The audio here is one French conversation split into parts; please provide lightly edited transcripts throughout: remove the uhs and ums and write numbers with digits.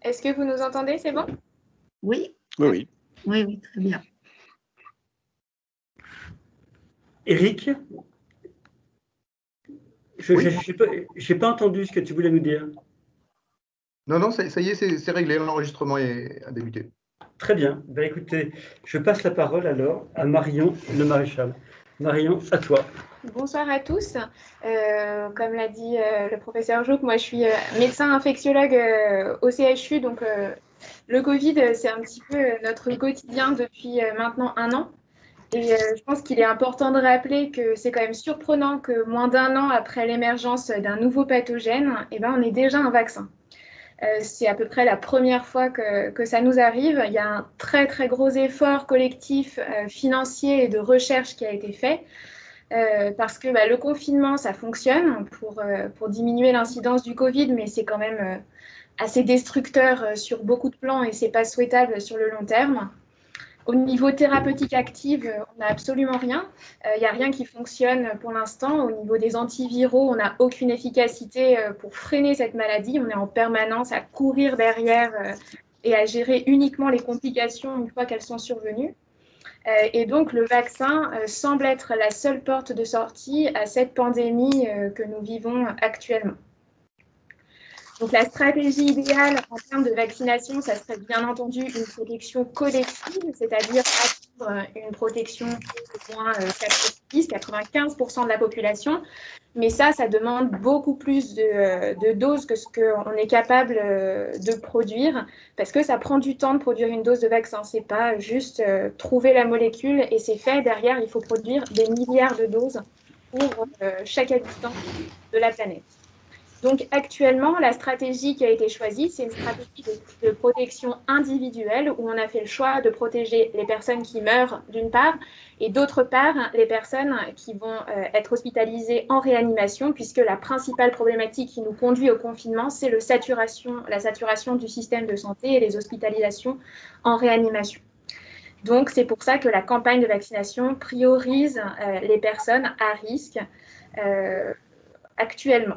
Est-ce que vous nous entendez? C'est bon? Oui. Oui, oui. Oui, oui, très bien. Éric, je n'ai pas entendu ce que tu voulais nous dire. Non, ça y est, c'est réglé, l'enregistrement a débuté. Très bien. Ben, écoutez, je passe la parole alors à Marion Le Maréchal. Marion, à toi. Bonsoir à tous. Comme l'a dit le professeur Jouc, moi je suis médecin infectiologue au CHU, donc le Covid, c'est un petit peu notre quotidien depuis maintenant 1 an. Et je pense qu'il est important de rappeler que c'est quand même surprenant que moins d'1 an après l'émergence d'un nouveau pathogène, eh ben, on ait déjà un vaccin. C'est à peu près la première fois que ça nous arrive. Il y a un très très gros effort collectif financier et de recherche qui a été fait. Parce que le confinement, ça fonctionne pour diminuer l'incidence du Covid, mais c'est quand même assez destructeur sur beaucoup de plans et c'est pas souhaitable sur le long terme. Au niveau thérapeutique active, on n'a absolument rien. Il n'y a rien qui fonctionne pour l'instant. Au niveau des antiviraux, on n'a aucune efficacité pour freiner cette maladie. On est en permanence à courir derrière et à gérer uniquement les complications une fois qu'elles sont survenues. Et donc, le vaccin semble être la seule porte de sortie à cette pandémie que nous vivons actuellement. Donc, la stratégie idéale en termes de vaccination, ça serait bien entendu une protection collective, c'est-à-dire une protection d'au moins 95% de la population. Mais ça demande beaucoup plus de doses que ce qu'on est capable de produire, parce que ça prend du temps de produire une dose de vaccin. Ce n'est pas juste trouver la molécule et c'est fait. Derrière, il faut produire des milliards de doses pour chaque habitant de la planète. Donc actuellement, la stratégie qui a été choisie, c'est une stratégie de protection individuelle où on a fait le choix de protéger les personnes qui meurent d'une part et d'autre part les personnes qui vont être hospitalisées en réanimation puisque la principale problématique qui nous conduit au confinement, c'est la saturation du système de santé et les hospitalisations en réanimation. Donc c'est pour ça que la campagne de vaccination priorise les personnes à risque actuellement.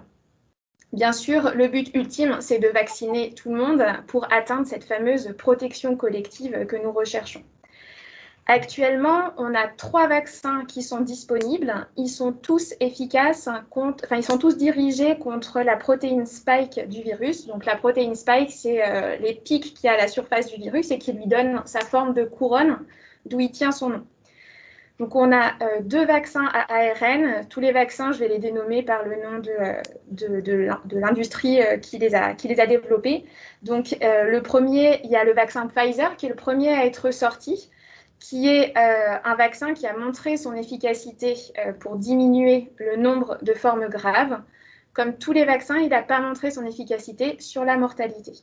Bien sûr, le but ultime, c'est de vacciner tout le monde pour atteindre cette fameuse protection collective que nous recherchons. Actuellement, on a 3 vaccins qui sont disponibles. Ils sont tous efficaces ils sont tous dirigés contre la protéine spike du virus. Donc, la protéine spike, c'est les pics qu'il y a à la surface du virus et qui lui donnent sa forme de couronne, d'où il tient son nom. Donc, on a 2 vaccins à ARN. Tous les vaccins, je vais les dénommer par le nom de l'industrie qui les a développés. Donc, le premier, il y a le vaccin Pfizer, qui est le premier à être sorti, qui est un vaccin qui a montré son efficacité pour diminuer le nombre de formes graves. Comme tous les vaccins, il n'a pas montré son efficacité sur la mortalité.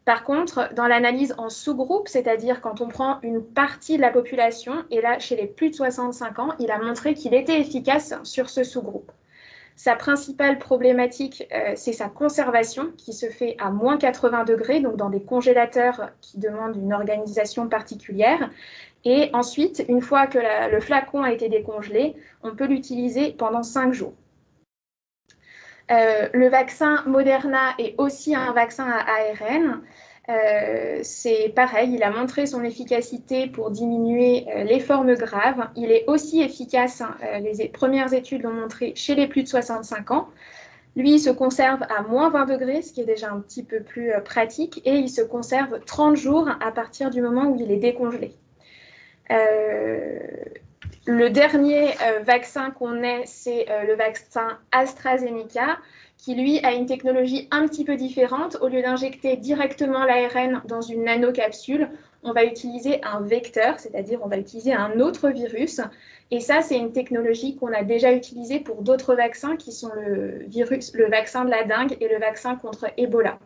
Par contre, dans l'analyse en sous-groupe, c'est-à-dire quand on prend une partie de la population, et là, chez les plus de 65 ans, il a montré qu'il était efficace sur ce sous-groupe. Sa principale problématique, c'est sa conservation qui se fait à moins 80 degrés, donc dans des congélateurs qui demandent une organisation particulière. Et ensuite, une fois que le flacon a été décongelé, on peut l'utiliser pendant 5 jours. Le vaccin Moderna est aussi un vaccin à ARN. C'est pareil, il a montré son efficacité pour diminuer les formes graves. Il est aussi efficace, les premières études l'ont montré, chez les plus de 65 ans. Lui, il se conserve à moins 20 degrés, ce qui est déjà un petit peu plus pratique, et il se conserve 30 jours à partir du moment où il est décongelé. Le dernier vaccin qu'on ait, c'est le vaccin AstraZeneca, qui lui a une technologie un petit peu différente. Au lieu d'injecter directement l'ARN dans une nanocapsule, on va utiliser un vecteur, c'est-à-dire on va utiliser un autre virus. Et ça, c'est une technologie qu'on a déjà utilisée pour d'autres vaccins qui sont le vaccin de la dengue et le vaccin contre Ebola.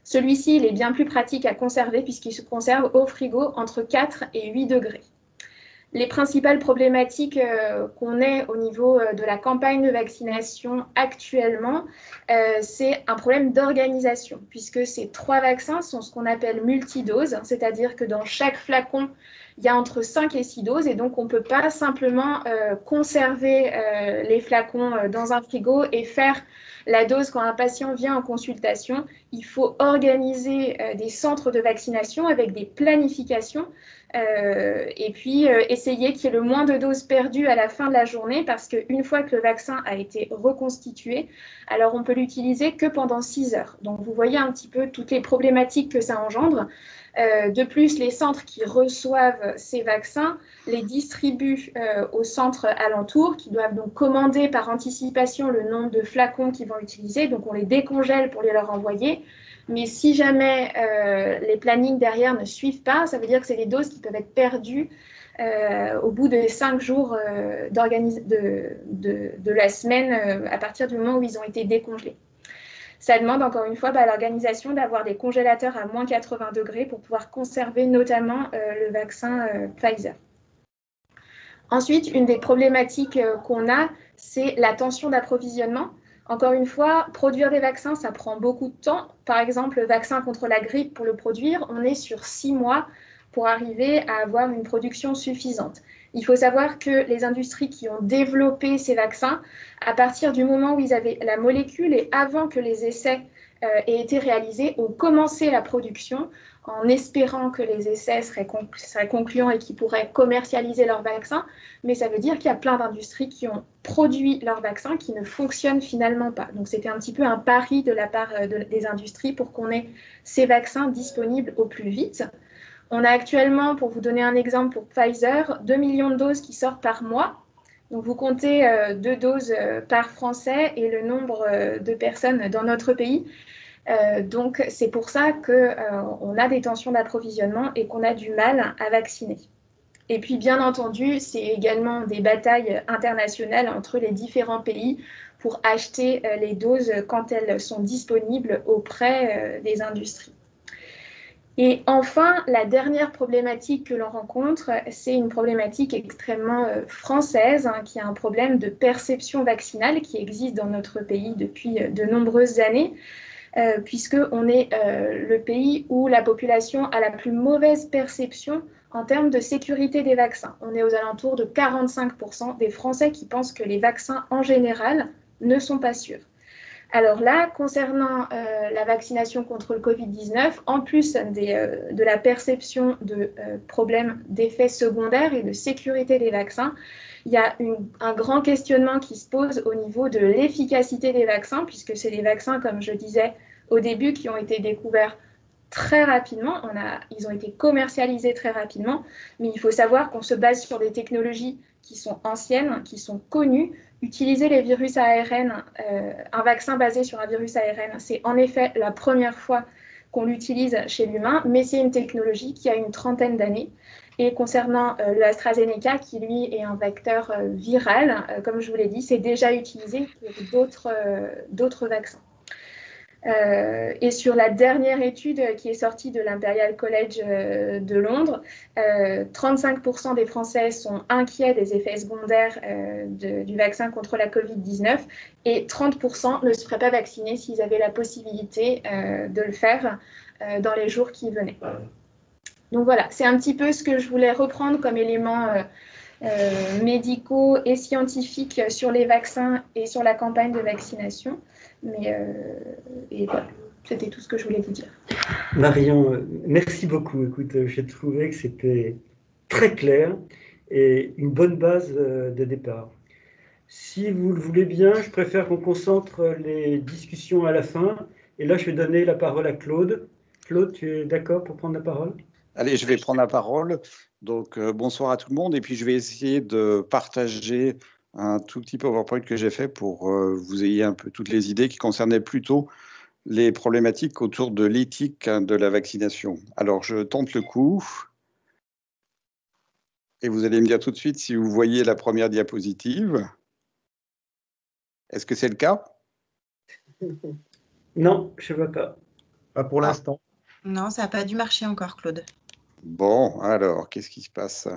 Celui-ci, il est bien plus pratique à conserver puisqu'il se conserve au frigo entre 4 et 8 degrés. les principales problématiques qu'on ait au niveau de la campagne de vaccination actuellement, c'est un problème d'organisation, puisque ces 3 vaccins sont ce qu'on appelle multidoses, c'est-à-dire que dans chaque flacon, il y a entre 5 et 6 doses, et donc on ne peut pas simplement conserver les flacons dans un frigo et faire la dose quand un patient vient en consultation. Il faut organiser des centres de vaccination avec des planifications et puis essayer qu'il y ait le moins de doses perdues à la fin de la journée, parce qu'une fois que le vaccin a été reconstitué, alors on peut l'utiliser que pendant 6 heures. Donc vous voyez un petit peu toutes les problématiques que ça engendre. De plus, les centres qui reçoivent ces vaccins les distribuent aux centres alentours, qui doivent donc commander par anticipation le nombre de flacons qu'ils vont utiliser. Donc on les décongèle pour les leur envoyer. Mais si jamais les plannings derrière ne suivent pas, ça veut dire que c'est des doses qui peuvent être perdues au bout de 5 jours de la semaine à partir du moment où ils ont été décongelés. Ça demande encore une fois à l'organisation d'avoir des congélateurs à moins 80 degrés pour pouvoir conserver notamment le vaccin Pfizer. Ensuite, une des problématiques qu'on a, c'est la tension d'approvisionnement. Encore une fois, produire des vaccins, ça prend beaucoup de temps. Par exemple, le vaccin contre la grippe, pour le produire, on est sur 6 mois pour arriver à avoir une production suffisante. Il faut savoir que les industries qui ont développé ces vaccins, à partir du moment où ils avaient la molécule et avant que les essais aient été réalisés, ont commencé la production en espérant que les essais seraient concluants et qu'ils pourraient commercialiser leurs vaccins. Mais ça veut dire qu'il y a plein d'industries qui ont produit leurs vaccins qui ne fonctionnent finalement pas. Donc c'était un petit peu un pari de la part des industries pour qu'on ait ces vaccins disponibles au plus vite. On a actuellement, pour vous donner un exemple pour Pfizer, 2 millions de doses qui sortent par mois. Donc vous comptez 2 doses par Français et le nombre de personnes dans notre pays. Donc c'est pour ça qu'on a des tensions d'approvisionnement et qu'on a du mal à vacciner. Et puis bien entendu, c'est également des batailles internationales entre les différents pays pour acheter les doses quand elles sont disponibles auprès des industries. Et enfin, la dernière problématique que l'on rencontre, c'est une problématique extrêmement française, qui est un problème de perception vaccinale qui existe dans notre pays depuis de nombreuses années, puisqu'on est le pays où la population a la plus mauvaise perception en termes de sécurité des vaccins. On est aux alentours de 45% des Français qui pensent que les vaccins en général ne sont pas sûrs. Alors là, concernant la vaccination contre le Covid-19, en plus de la perception de problèmes d'effets secondaires et de sécurité des vaccins, il y a un grand questionnement qui se pose au niveau de l'efficacité des vaccins, puisque c'est des vaccins, comme je disais au début, qui ont été découverts très rapidement. Ils ont été commercialisés très rapidement, mais il faut savoir qu'on se base sur des technologies qui sont anciennes, qui sont connues. Utiliser les virus ARN, un vaccin basé sur un virus ARN, c'est en effet la première fois qu'on l'utilise chez l'humain, mais c'est une technologie qui a une trentaine d'années. Et concernant le AstraZeneca, qui lui est un vecteur viral, comme je vous l'ai dit, c'est déjà utilisé pour d'autres vaccins. Et sur la dernière étude qui est sortie de l'Imperial College de Londres, 35% des Français sont inquiets des effets secondaires du vaccin contre la Covid-19 et 30% ne se feraient pas vacciner s'ils avaient la possibilité de le faire dans les jours qui venaient. Donc voilà, c'est un petit peu ce que je voulais reprendre comme éléments médicaux et scientifiques sur les vaccins et sur la campagne de vaccination. Et voilà, c'était tout ce que je voulais vous dire. Marion, merci beaucoup. Écoute, j'ai trouvé que c'était très clair et une bonne base de départ. Si vous le voulez bien, je préfère qu'on concentre les discussions à la fin. Et là, je vais donner la parole à Claude. Claude, tu es d'accord pour prendre la parole ? Allez, je vais prendre la parole. Donc, bonsoir à tout le monde. Et puis, je vais essayer de partager un tout petit PowerPoint que j'ai fait pour vous ayez un peu toutes les idées qui concernaient plutôt les problématiques autour de l'éthique de la vaccination. Alors, je tente le coup. Et vous allez me dire tout de suite si vous voyez la première diapositive. Est-ce que c'est le cas? Non, je ne vois pas. Pas pour l'instant. Non, ça n'a pas dû marcher encore, Claude. Bon, alors, qu'est-ce qui se passe?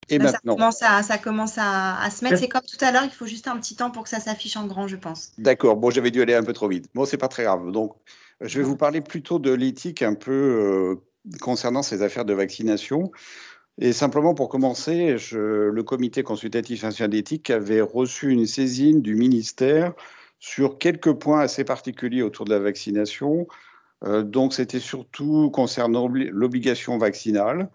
Et Là, maintenant, ça commence à se mettre. C'est comme tout à l'heure, il faut juste un petit temps pour que ça s'affiche en grand, je pense. d'accord, bon, j'avais dû aller un peu trop vite. Bon, c'est pas très grave. Donc, je vais vous parler plutôt de l'éthique un peu concernant ces affaires de vaccination. Et simplement pour commencer, le comité consultatif national d'éthique avait reçu une saisine du ministère sur quelques points assez particuliers autour de la vaccination. Donc, c'était surtout concernant l'obligation vaccinale.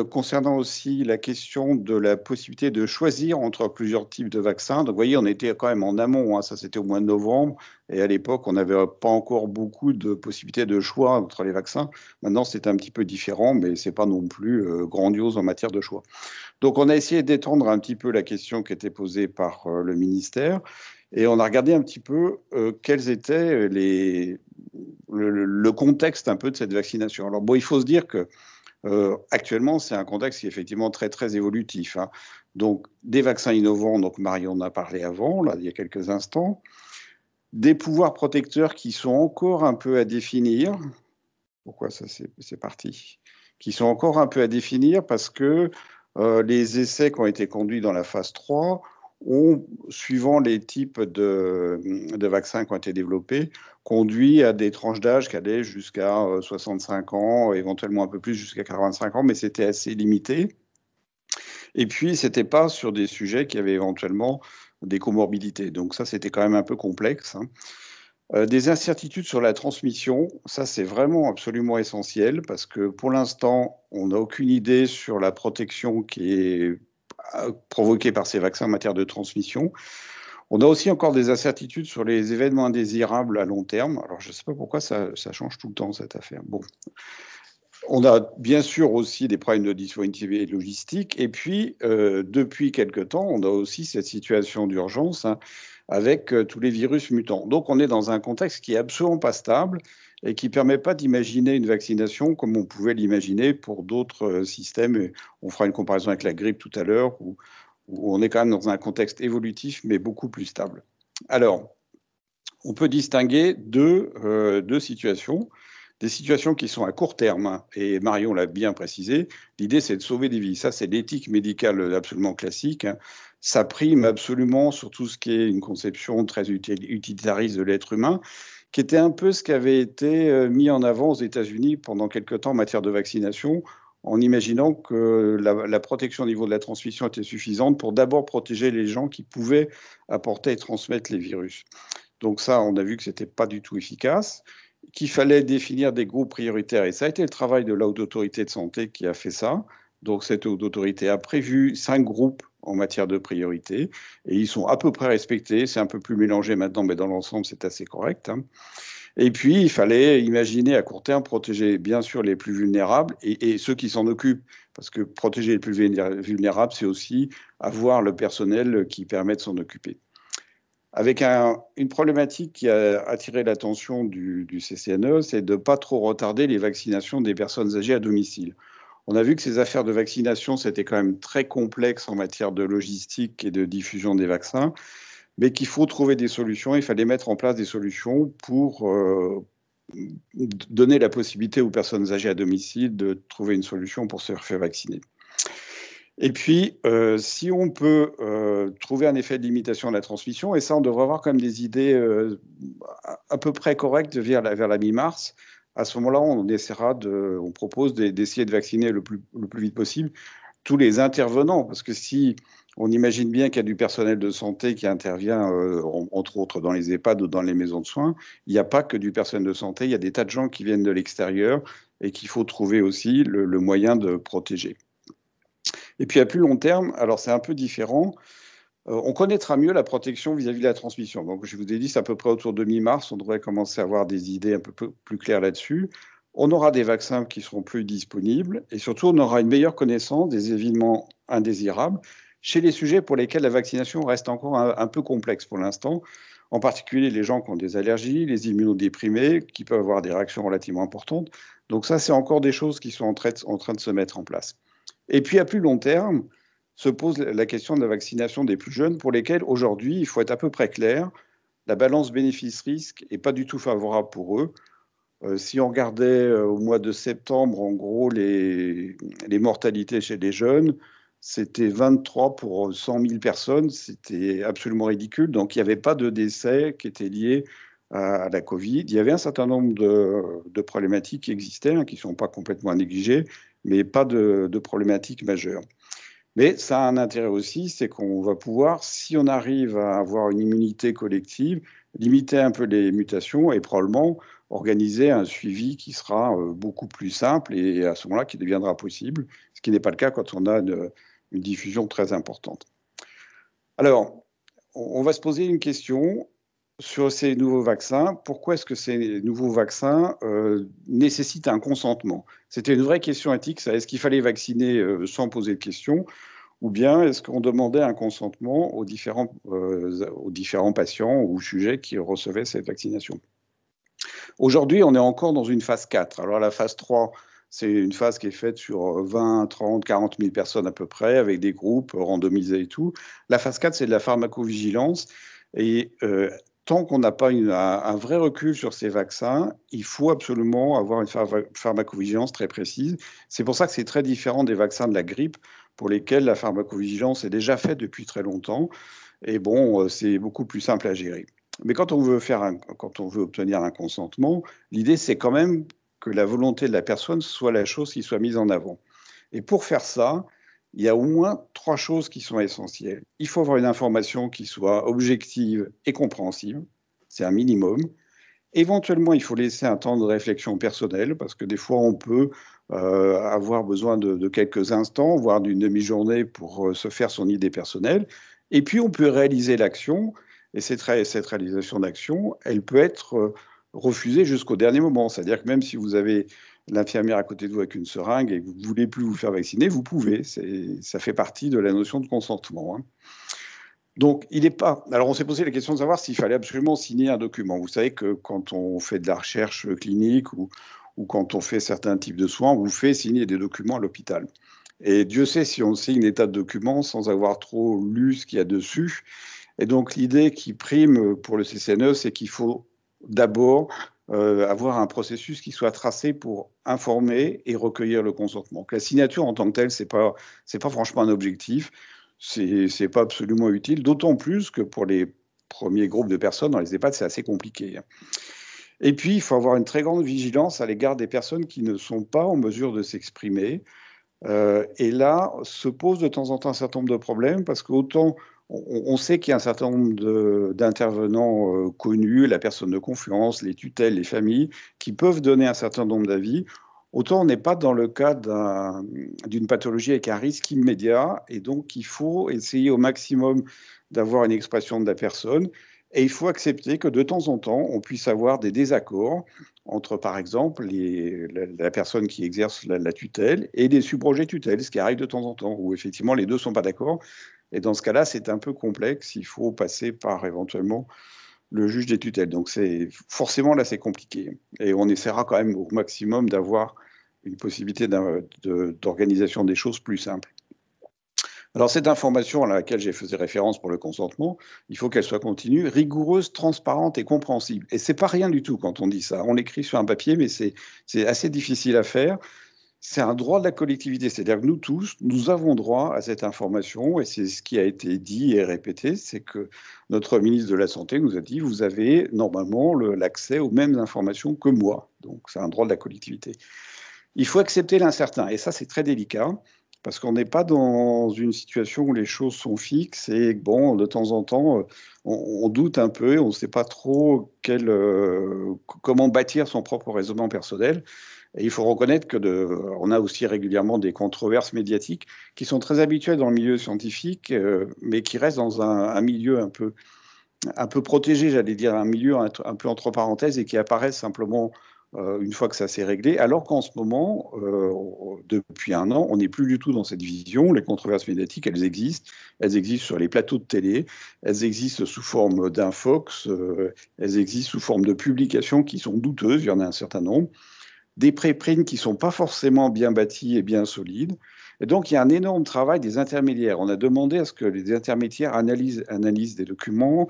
Concernant aussi la question de la possibilité de choisir entre plusieurs types de vaccins. Donc, vous voyez, on était quand même en amont, hein, ça c'était au mois de novembre, et à l'époque, on n'avait pas encore beaucoup de possibilités de choix entre les vaccins. Maintenant, c'est un petit peu différent, mais ce n'est pas non plus grandiose en matière de choix. Donc, on a essayé d'étendre un petit peu la question qui était posée par le ministère, et on a regardé un petit peu quels étaient le contexte un peu de cette vaccination. Alors, bon, il faut se dire que actuellement, c'est un contexte qui est effectivement très, très évolutif, hein. Donc, des vaccins innovants, donc Marion en a parlé avant, là, il y a quelques instants. Des pouvoirs protecteurs qui sont encore un peu à définir. Pourquoi ça, c'est parti? Qui sont encore un peu à définir parce que les essais qui ont été conduits dans la phase 3 ont, suivant les types de vaccins qui ont été développés, conduit à des tranches d'âge qui allaient jusqu'à 65 ans, éventuellement un peu plus jusqu'à 45 ans, mais c'était assez limité. Et puis, ce n'était pas sur des sujets qui avaient éventuellement des comorbidités. Donc ça, c'était quand même un peu complexe, hein. Des incertitudes sur la transmission, ça c'est vraiment absolument essentiel parce que pour l'instant, on n'a aucune idée sur la protection qui est provoquée par ces vaccins en matière de transmission. On a aussi encore des incertitudes sur les événements indésirables à long terme. Alors je ne sais pas pourquoi ça change tout le temps cette affaire. Bon. On a bien sûr aussi des problèmes de disponibilité logistique. Et puis, depuis quelque temps, on a aussi cette situation d'urgence, hein, avec tous les virus mutants. Donc, on est dans un contexte qui est absolument pas stable et qui ne permet pas d'imaginer une vaccination comme on pouvait l'imaginer pour d'autres systèmes. On fera une comparaison avec la grippe tout à l'heure, où on est quand même dans un contexte évolutif, mais beaucoup plus stable. Alors, on peut distinguer deux situations. Des situations qui sont à court terme, hein, et Marion l'a bien précisé, l'idée c'est de sauver des vies. Ça, c'est l'éthique médicale absolument classique, hein. Ça prime absolument sur tout ce qui est une conception très utilitariste de l'être humain, qui était un peu ce qui avait été mis en avant aux États-Unis pendant quelque temps en matière de vaccination, en imaginant que la protection au niveau de la transmission était suffisante pour d'abord protéger les gens qui pouvaient apporter et transmettre les virus. Donc ça, on a vu que ce n'était pas du tout efficace, qu'il fallait définir des groupes prioritaires. Et ça a été le travail de la Haute Autorité de Santé qui a fait ça. Donc cette Haute Autorité a prévu 5 groupes en matière de priorité, et ils sont à peu près respectés. C'est un peu plus mélangé maintenant, mais dans l'ensemble, c'est assez correct, hein. Et puis, il fallait imaginer à court terme protéger bien sûr les plus vulnérables et ceux qui s'en occupent. Parce que protéger les plus vulnérables, c'est aussi avoir le personnel qui permet de s'en occuper. Avec une problématique qui a attiré l'attention du CCNE, c'est de ne pas trop retarder les vaccinations des personnes âgées à domicile. On a vu que ces affaires de vaccination, c'était quand même très complexe en matière de logistique et de diffusion des vaccins, mais qu'il faut trouver des solutions. Il fallait mettre en place des solutions pour donner la possibilité aux personnes âgées à domicile de trouver une solution pour se faire vacciner. Et puis, si on peut trouver un effet de limitation de la transmission, et ça, on devrait avoir quand même des idées à peu près correctes vers la mi-mars. À ce moment-là, on propose d'essayer de vacciner le plus vite possible tous les intervenants, parce que si on imagine bien qu'il y a du personnel de santé qui intervient, entre autres dans les EHPAD ou dans les maisons de soins, il n'y a pas que du personnel de santé, il y a des tas de gens qui viennent de l'extérieur et qu'il faut trouver aussi le moyen de protéger. Et puis à plus long terme, alors c'est un peu différent, on connaîtra mieux la protection vis-à-vis de la transmission. Donc je vous ai dit, c'est à peu près autour de mi-mars, on devrait commencer à avoir des idées un peu plus claires là-dessus. On aura des vaccins qui seront plus disponibles et surtout on aura une meilleure connaissance des événements indésirables chez les sujets pour lesquels la vaccination reste encore un peu complexe pour l'instant, en particulier les gens qui ont des allergies, les immunodéprimés, qui peuvent avoir des réactions relativement importantes. Donc ça, c'est encore des choses qui sont en train de se mettre en place. Et puis à plus long terme, se pose la question de la vaccination des plus jeunes, pour lesquels aujourd'hui, il faut être à peu près clair, la balance bénéfice-risque n'est pas du tout favorable pour eux. Si on regardait au mois de septembre, en gros, les mortalités chez les jeunes, c'était 23 pour 100 000 personnes. C'était absolument ridicule. Donc, il n'y avait pas de décès qui étaient liés à la Covid. Il y avait un certain nombre de problématiques qui existaient, hein, qui ne sont pas complètement négligées, mais pas de problématiques majeures. Mais ça a un intérêt aussi, c'est qu'on va pouvoir, si on arrive à avoir une immunité collective, limiter un peu les mutations et probablement organiser un suivi qui sera beaucoup plus simple et à ce moment-là qui deviendra possible, ce qui n'est pas le cas quand on a une diffusion très importante. Alors, on va se poser une question sur ces nouveaux vaccins. Pourquoi est-ce que ces nouveaux vaccins nécessitent un consentement? C'était une vraie question éthique, ça. Est-ce qu'il fallait vacciner sans poser de questions? Ou bien est-ce qu'on demandait un consentement aux différents patients ou sujets qui recevaient cette vaccination? Aujourd'hui, on est encore dans une phase 4. Alors la phase 3, c'est une phase qui est faite sur 20, 30, 40 000 personnes à peu près, avec des groupes randomisés et tout. La phase 4, c'est de la pharmacovigilance. Et tant qu'on n'a pas un vrai recul sur ces vaccins, il faut absolument avoir une pharmacovigilance très précise. C'est pour ça que c'est très différent des vaccins de la grippe, pour lesquels la pharmacovigilance est déjà faite depuis très longtemps. Et bon, c'est beaucoup plus simple à gérer. Mais quand on veut obtenir un consentement, l'idée, c'est quand même que la volonté de la personne soit la chose qui soit mise en avant. Et pour faire ça, il y a au moins 3 choses qui sont essentielles. Il faut avoir une information qui soit objective et compréhensible. C'est un minimum. Éventuellement, il faut laisser un temps de réflexion personnelle, parce que des fois, on peut avoir besoin de quelques instants, voire d'une demi-journée pour se faire son idée personnelle. Et puis, on peut réaliser l'action. Et cette réalisation d'action, elle peut être refusée jusqu'au dernier moment. C'est-à-dire que même si vous avez l'infirmière à côté de vous avec une seringue et que vous ne voulez plus vous faire vacciner, vous pouvez. Ça fait partie de la notion de consentement, hein. Donc, il n'est pas. Alors, on s'est posé la question de savoir s'il fallait absolument signer un document. Vous savez que quand on fait de la recherche clinique ou quand on fait certains types de soins, on vous fait signer des documents à l'hôpital. Et Dieu sait si on signe des tas de documents sans avoir trop lu ce qu'il y a dessus. Et donc, l'idée qui prime pour le CCNE, c'est qu'il faut d'abord avoir un processus qui soit tracé pour informer et recueillir le consentement. Donc, la signature en tant que telle, c'est pas franchement un objectif. C'est pas absolument utile, d'autant plus que pour les premiers groupes de personnes dans les EHPAD, c'est assez compliqué. Et puis, il faut avoir une très grande vigilance à l'égard des personnes qui ne sont pas en mesure de s'exprimer. Et là, se pose de temps en temps un certain nombre de problèmes, parce qu'autant on sait qu'il y a un certain nombre d'intervenants connus, la personne de confiance, les tutelles, les familles, qui peuvent donner un certain nombre d'avis. Autant on n'est pas dans le cas d'une pathologie avec un risque immédiat, et donc il faut essayer au maximum d'avoir une expression de la personne. Et il faut accepter que de temps en temps, on puisse avoir des désaccords entre, par exemple, la personne qui exerce la tutelle et des subrogés tutelles, ce qui arrive de temps en temps, où effectivement les deux ne sont pas d'accord. Et dans ce cas-là, c'est un peu complexe. Il faut passer par éventuellement le juge des tutelles. Donc forcément, là, c'est compliqué. Et on essaiera quand même au maximum d'avoir une possibilité d'organisation des choses plus simple. Alors, cette information à laquelle j'ai fait référence pour le consentement, il faut qu'elle soit continue, rigoureuse, transparente et compréhensible. Et c'est pas rien du tout quand on dit ça. On l'écrit sur un papier, mais c'est assez difficile à faire. C'est un droit de la collectivité, c'est-à-dire que nous tous, nous avons droit à cette information, et c'est ce qui a été dit et répété, c'est que notre ministre de la Santé nous a dit, vous avez normalement l'accès aux mêmes informations que moi. Donc, c'est un droit de la collectivité. Il faut accepter l'incertain, et ça, c'est très délicat, parce qu'on n'est pas dans une situation où les choses sont fixes et bon, de temps en temps, on doute un peu, on ne sait pas trop comment bâtir son propre raisonnement personnel. Et il faut reconnaître qu'on a aussi régulièrement des controverses médiatiques qui sont très habituelles dans le milieu scientifique, mais qui restent dans un milieu un peu protégé, j'allais dire, un milieu un peu entre parenthèses et qui apparaissent simplement une fois que ça s'est réglé, alors qu'en ce moment, depuis un an, on n'est plus du tout dans cette vision. Les controverses médiatiques, elles existent sur les plateaux de télé, elles existent sous forme d'infox, elles existent sous forme de publications qui sont douteuses, il y en a un certain nombre, des préprints qui ne sont pas forcément bien bâtis et bien solides. Et donc, il y a un énorme travail des intermédiaires. On a demandé à ce que les intermédiaires analysent des documents,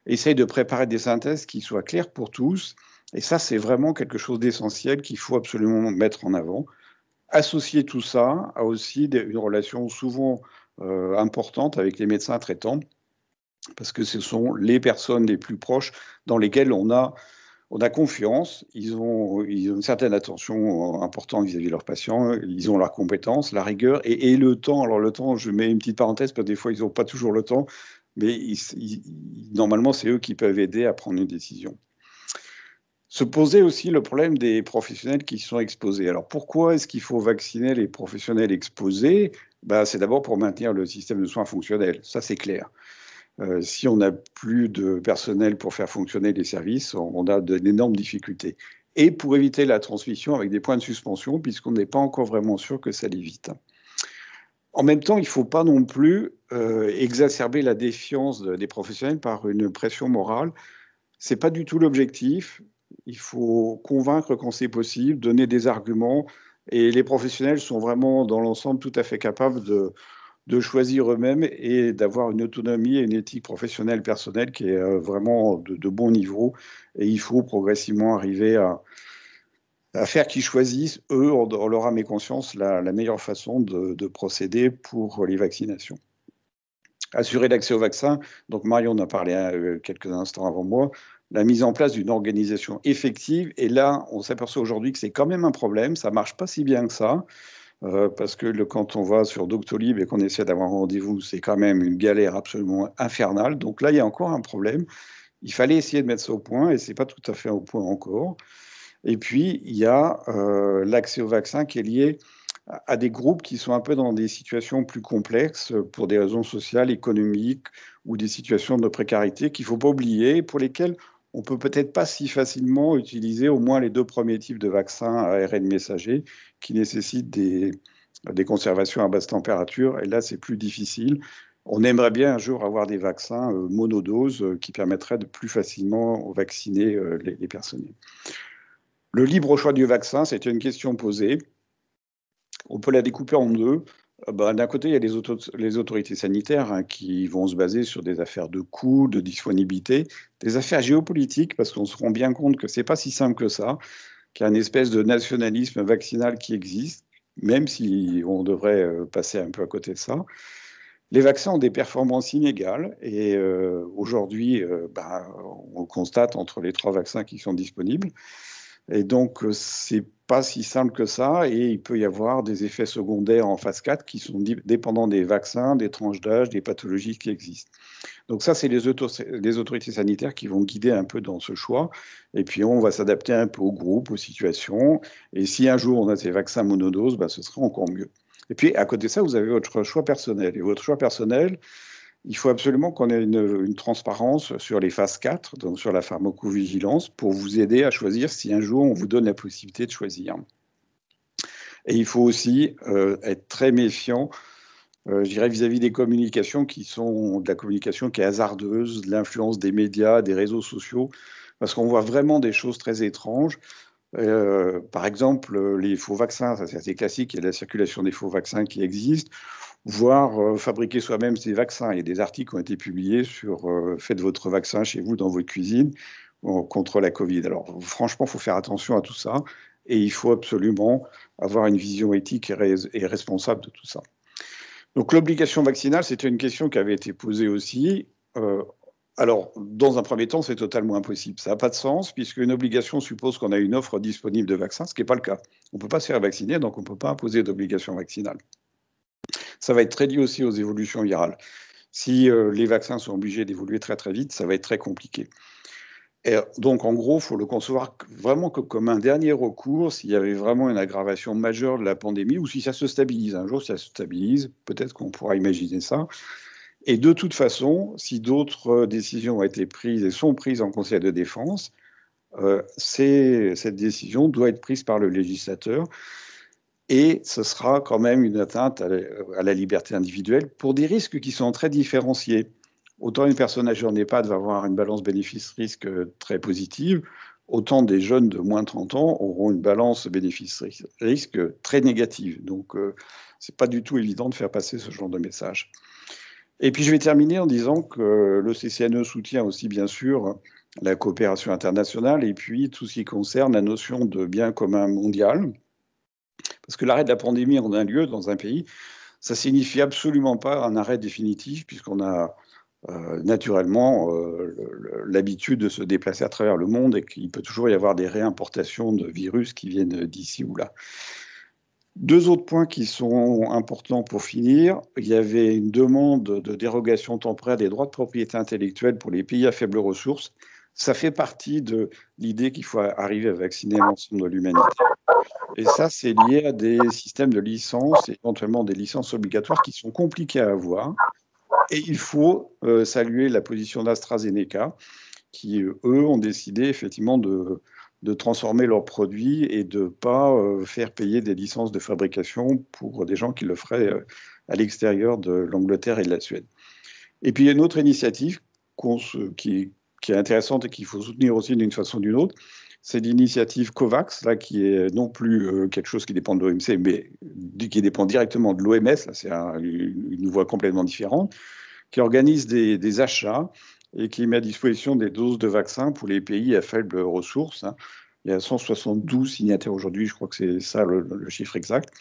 essayent de préparer des synthèses qui soient claires pour tous. Et ça, c'est vraiment quelque chose d'essentiel qu'il faut absolument mettre en avant. Associer tout ça a aussi une relation souvent importante avec les médecins traitants, parce que ce sont les personnes les plus proches dans lesquelles on a confiance, ils ont une certaine attention importante vis-à-vis de leurs patients, ils ont leurs compétences, la rigueur et le temps. Alors le temps, je mets une petite parenthèse parce que des fois, ils n'ont pas toujours le temps, mais normalement, c'est eux qui peuvent aider à prendre une décision. Se poser aussi le problème des professionnels qui sont exposés. Alors pourquoi est-ce qu'il faut vacciner les professionnels exposés? C'est d'abord pour maintenir le système de soins fonctionnel, ça c'est clair. Si on n'a plus de personnel pour faire fonctionner les services, on a d'énormes difficultés. Et pour éviter la transmission avec des points de suspension, puisqu'on n'est pas encore vraiment sûr que ça l'évite. En même temps, il ne faut pas non plus exacerber la défiance des professionnels par une pression morale. Ce n'est pas du tout l'objectif. Il faut convaincre quand c'est possible, donner des arguments. Et les professionnels sont vraiment, dans l'ensemble, tout à fait capables de choisir eux-mêmes et d'avoir une autonomie et une éthique professionnelle personnelle qui est vraiment de bon niveau. Et il faut progressivement arriver à faire qu'ils choisissent, eux, en leur âme et conscience, la meilleure façon de procéder pour les vaccinations. Assurer l'accès au vaccin, donc Marion en a parlé quelques instants avant moi, la mise en place d'une organisation effective. Et là, on s'aperçoit aujourd'hui que c'est quand même un problème, ça ne marche pas si bien que ça. Parce que quand on va sur Doctolib et qu'on essaie d'avoir un rendez-vous, c'est quand même une galère absolument infernale. Donc là, il y a encore un problème. Il fallait essayer de mettre ça au point et ce n'est pas tout à fait au point encore. Et puis, il y a l'accès au vaccin qui est lié à des groupes qui sont un peu dans des situations plus complexes pour des raisons sociales, économiques ou des situations de précarité qu'il ne faut pas oublier, pour lesquelles on peut peut-être pas si facilement utiliser au moins les 2 premiers types de vaccins à ARN messager qui nécessitent des conservations à basse température. Et là, c'est plus difficile. On aimerait bien un jour avoir des vaccins monodoses qui permettraient de plus facilement vacciner les personnes. Le libre choix du vaccin, c'est une question posée. On peut la découper en deux. D'un côté, il y a les autorités sanitaires qui vont se baser sur des affaires de coûts, de disponibilité, des affaires géopolitiques, parce qu'on se rend bien compte que ce n'est pas si simple que ça, qu'il y a une espèce de nationalisme vaccinal qui existe, même si on devrait passer un peu à côté de ça. Les vaccins ont des performances inégales et aujourd'hui, on constate entre les 3 vaccins qui sont disponibles. Et donc, c'est pas si simple que ça et il peut y avoir des effets secondaires en phase 4 qui sont dépendants des vaccins, des tranches d'âge, des pathologies qui existent. Donc ça, c'est les autorités sanitaires qui vont guider un peu dans ce choix. Et puis, on va s'adapter un peu aux groupes, aux situations. Et si un jour, on a ces vaccins monodoses, ce sera encore mieux. Et puis, à côté de ça, vous avez votre choix personnel. Et votre choix personnel, il faut absolument qu'on ait une transparence sur les phases 4, donc sur la pharmacovigilance, pour vous aider à choisir si un jour on vous donne la possibilité de choisir. Et il faut aussi être très méfiant, je dirais, vis-à-vis des communications qui sont de la communication qui est hasardeuse, de l'influence des médias, des réseaux sociaux, parce qu'on voit vraiment des choses très étranges. Par exemple, les faux vaccins, ça c'est assez classique, il y a la circulation des faux vaccins qui existent, voire fabriquer soi-même ces vaccins. Il y a des articles qui ont été publiés sur faites votre vaccin chez vous dans votre cuisine contre la Covid. Alors franchement, il faut faire attention à tout ça et il faut absolument avoir une vision éthique et responsable de tout ça. Donc l'obligation vaccinale, c'était une question qui avait été posée aussi. Alors, dans un premier temps, c'est totalement impossible. Ça n'a pas de sens, puisque une obligation suppose qu'on a une offre disponible de vaccins, ce qui n'est pas le cas. On ne peut pas se faire vacciner, donc on ne peut pas imposer d'obligation vaccinale. Ça va être très lié aussi aux évolutions virales. Si les vaccins sont obligés d'évoluer très très vite, ça va être très compliqué. Et donc, en gros, il faut le concevoir vraiment comme un dernier recours s'il y avait vraiment une aggravation majeure de la pandémie ou si ça se stabilise. Un jour, si ça se stabilise, peut-être qu'on pourra imaginer ça. Et de toute façon, si d'autres décisions ont été prises et sont prises en Conseil de défense, cette décision doit être prise par le législateur et ce sera quand même une atteinte à la liberté individuelle pour des risques qui sont très différenciés. Autant une personne âgée en EHPAD va avoir une balance bénéfice-risque très positive, autant des jeunes de moins de 30 ans auront une balance bénéfice-risque très négative. Donc, ce n'est pas du tout évident de faire passer ce genre de message. Et puis je vais terminer en disant que le CCNE soutient aussi bien sûr la coopération internationale et puis tout ce qui concerne la notion de bien commun mondial. Parce que l'arrêt de la pandémie en un lieu, dans un pays, ça signifie absolument pas un arrêt définitif, puisqu'on a naturellement l'habitude de se déplacer à travers le monde et qu'il peut toujours y avoir des réimportations de virus qui viennent d'ici ou là. Deux autres points qui sont importants pour finir. Il y avait une demande de dérogation temporaire des droits de propriété intellectuelle pour les pays à faibles ressources. Ça fait partie de l'idée qu'il faut arriver à vacciner l'ensemble de l'humanité. Et ça, c'est lié à des systèmes de licences, éventuellement des licences obligatoires qui sont compliqués à avoir. Et il faut saluer la position d'AstraZeneca, qui, eux, ont décidé effectivement de transformer leurs produits et de ne pas faire payer des licences de fabrication pour des gens qui le feraient à l'extérieur de l'Angleterre et de la Suède. Et puis, il y a une autre initiative qui est intéressante et qu'il faut soutenir aussi d'une façon ou d'une autre. C'est l'initiative COVAX, là, qui est non plus quelque chose qui dépend de l'OMC, mais qui dépend directement de l'OMS. Là, c'est une voie complètement différente, qui organise des achats et qui met à disposition des doses de vaccins pour les pays à faibles ressources. Il y a 172 signataires aujourd'hui, je crois que c'est ça le chiffre exact.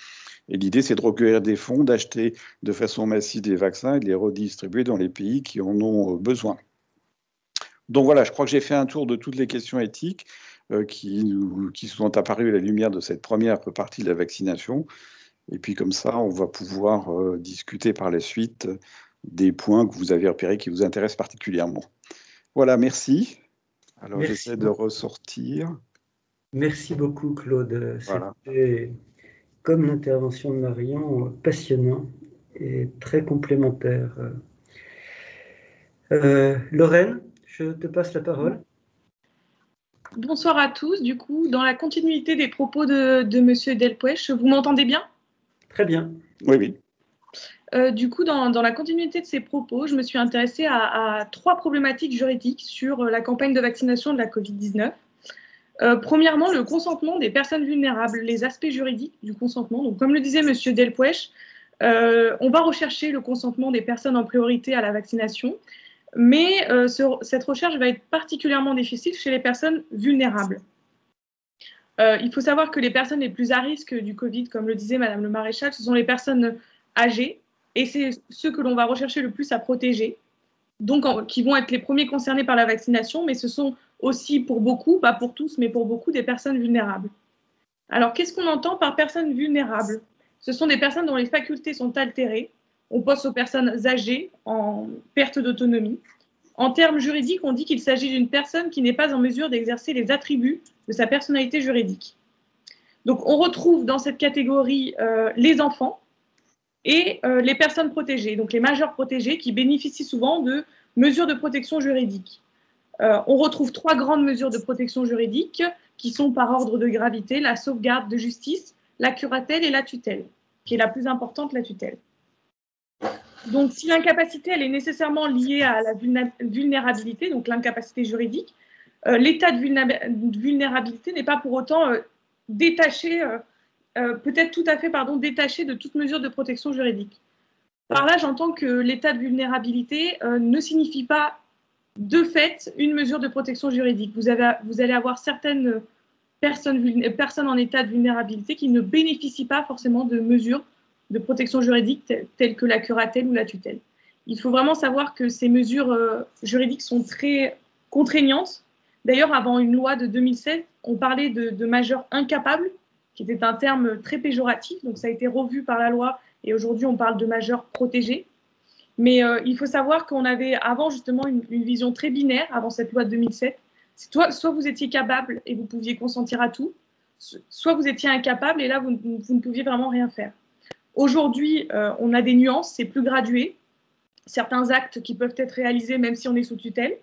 Et l'idée, c'est de recueillir des fonds, d'acheter de façon massive des vaccins et de les redistribuer dans les pays qui en ont besoin. Donc voilà, je crois que j'ai fait un tour de toutes les questions éthiques qui sont apparues à la lumière de cette première partie de la vaccination. Et puis comme ça, on va pouvoir discuter par la suite des points que vous avez repérés qui vous intéressent particulièrement. Voilà, merci. Alors j'essaie de ressortir. Merci beaucoup, Claude. Voilà. C'était, comme l'intervention de Marion, passionnant et très complémentaire. Lorraine, je te passe la parole. Bonsoir à tous. Du coup, dans la continuité des propos de Monsieur Delpech, vous m'entendez bien? Très bien. Oui, oui. Du coup, dans la continuité de ces propos, je me suis intéressée à trois problématiques juridiques sur la campagne de vaccination de la Covid-19. Premièrement, le consentement des personnes vulnérables, les aspects juridiques du consentement. Donc, comme le disait Monsieur Delpech, on va rechercher le consentement des personnes en priorité à la vaccination, mais cette recherche va être particulièrement difficile chez les personnes vulnérables. Il faut savoir que les personnes les plus à risque du Covid, comme le disait Madame le Maréchal, ce sont les personnes âgées, et c'est ceux que l'on va rechercher le plus à protéger, donc qui vont être les premiers concernés par la vaccination, mais ce sont aussi pour beaucoup, pas pour tous, mais pour beaucoup, des personnes vulnérables. Alors, qu'est-ce qu'on entend par personnes vulnérables? Ce sont des personnes dont les facultés sont altérées. On pense aux personnes âgées en perte d'autonomie. En termes juridiques, on dit qu'il s'agit d'une personne qui n'est pas en mesure d'exercer les attributs de sa personnalité juridique. Donc, on retrouve dans cette catégorie les enfants et les personnes protégées, donc les majeurs protégés qui bénéficient souvent de mesures de protection juridique. On retrouve trois grandes mesures de protection juridique qui sont par ordre de gravité: la sauvegarde de justice, la curatelle et la tutelle, qui est la plus importante, la tutelle. Donc, si l'incapacité elle est nécessairement liée à la vulnérabilité, donc l'incapacité juridique, l'état de vulnérabilité n'est pas pour autant détaché, peut-être tout à fait détaché de toute mesure de protection juridique. Par là, j'entends que l'état de vulnérabilité ne signifie pas de fait une mesure de protection juridique. Vous allez avoir certaines personnes en état de vulnérabilité qui ne bénéficient pas forcément de mesures de protection juridique telles que la curatelle ou la tutelle. Il faut vraiment savoir que ces mesures juridiques sont très contraignantes. D'ailleurs, avant une loi de 2007, on parlait de majeurs incapables, qui était un terme très péjoratif. Donc, ça a été revu par la loi et aujourd'hui, on parle de majeurs protégés. Mais il faut savoir qu'on avait avant justement une vision très binaire avant cette loi de 2007. Soit vous étiez capable et vous pouviez consentir à tout, soit vous étiez incapable et là, vous ne pouviez vraiment rien faire. Aujourd'hui, on a des nuances, c'est plus gradué. Certains actes qui peuvent être réalisés même si on est sous tutelle.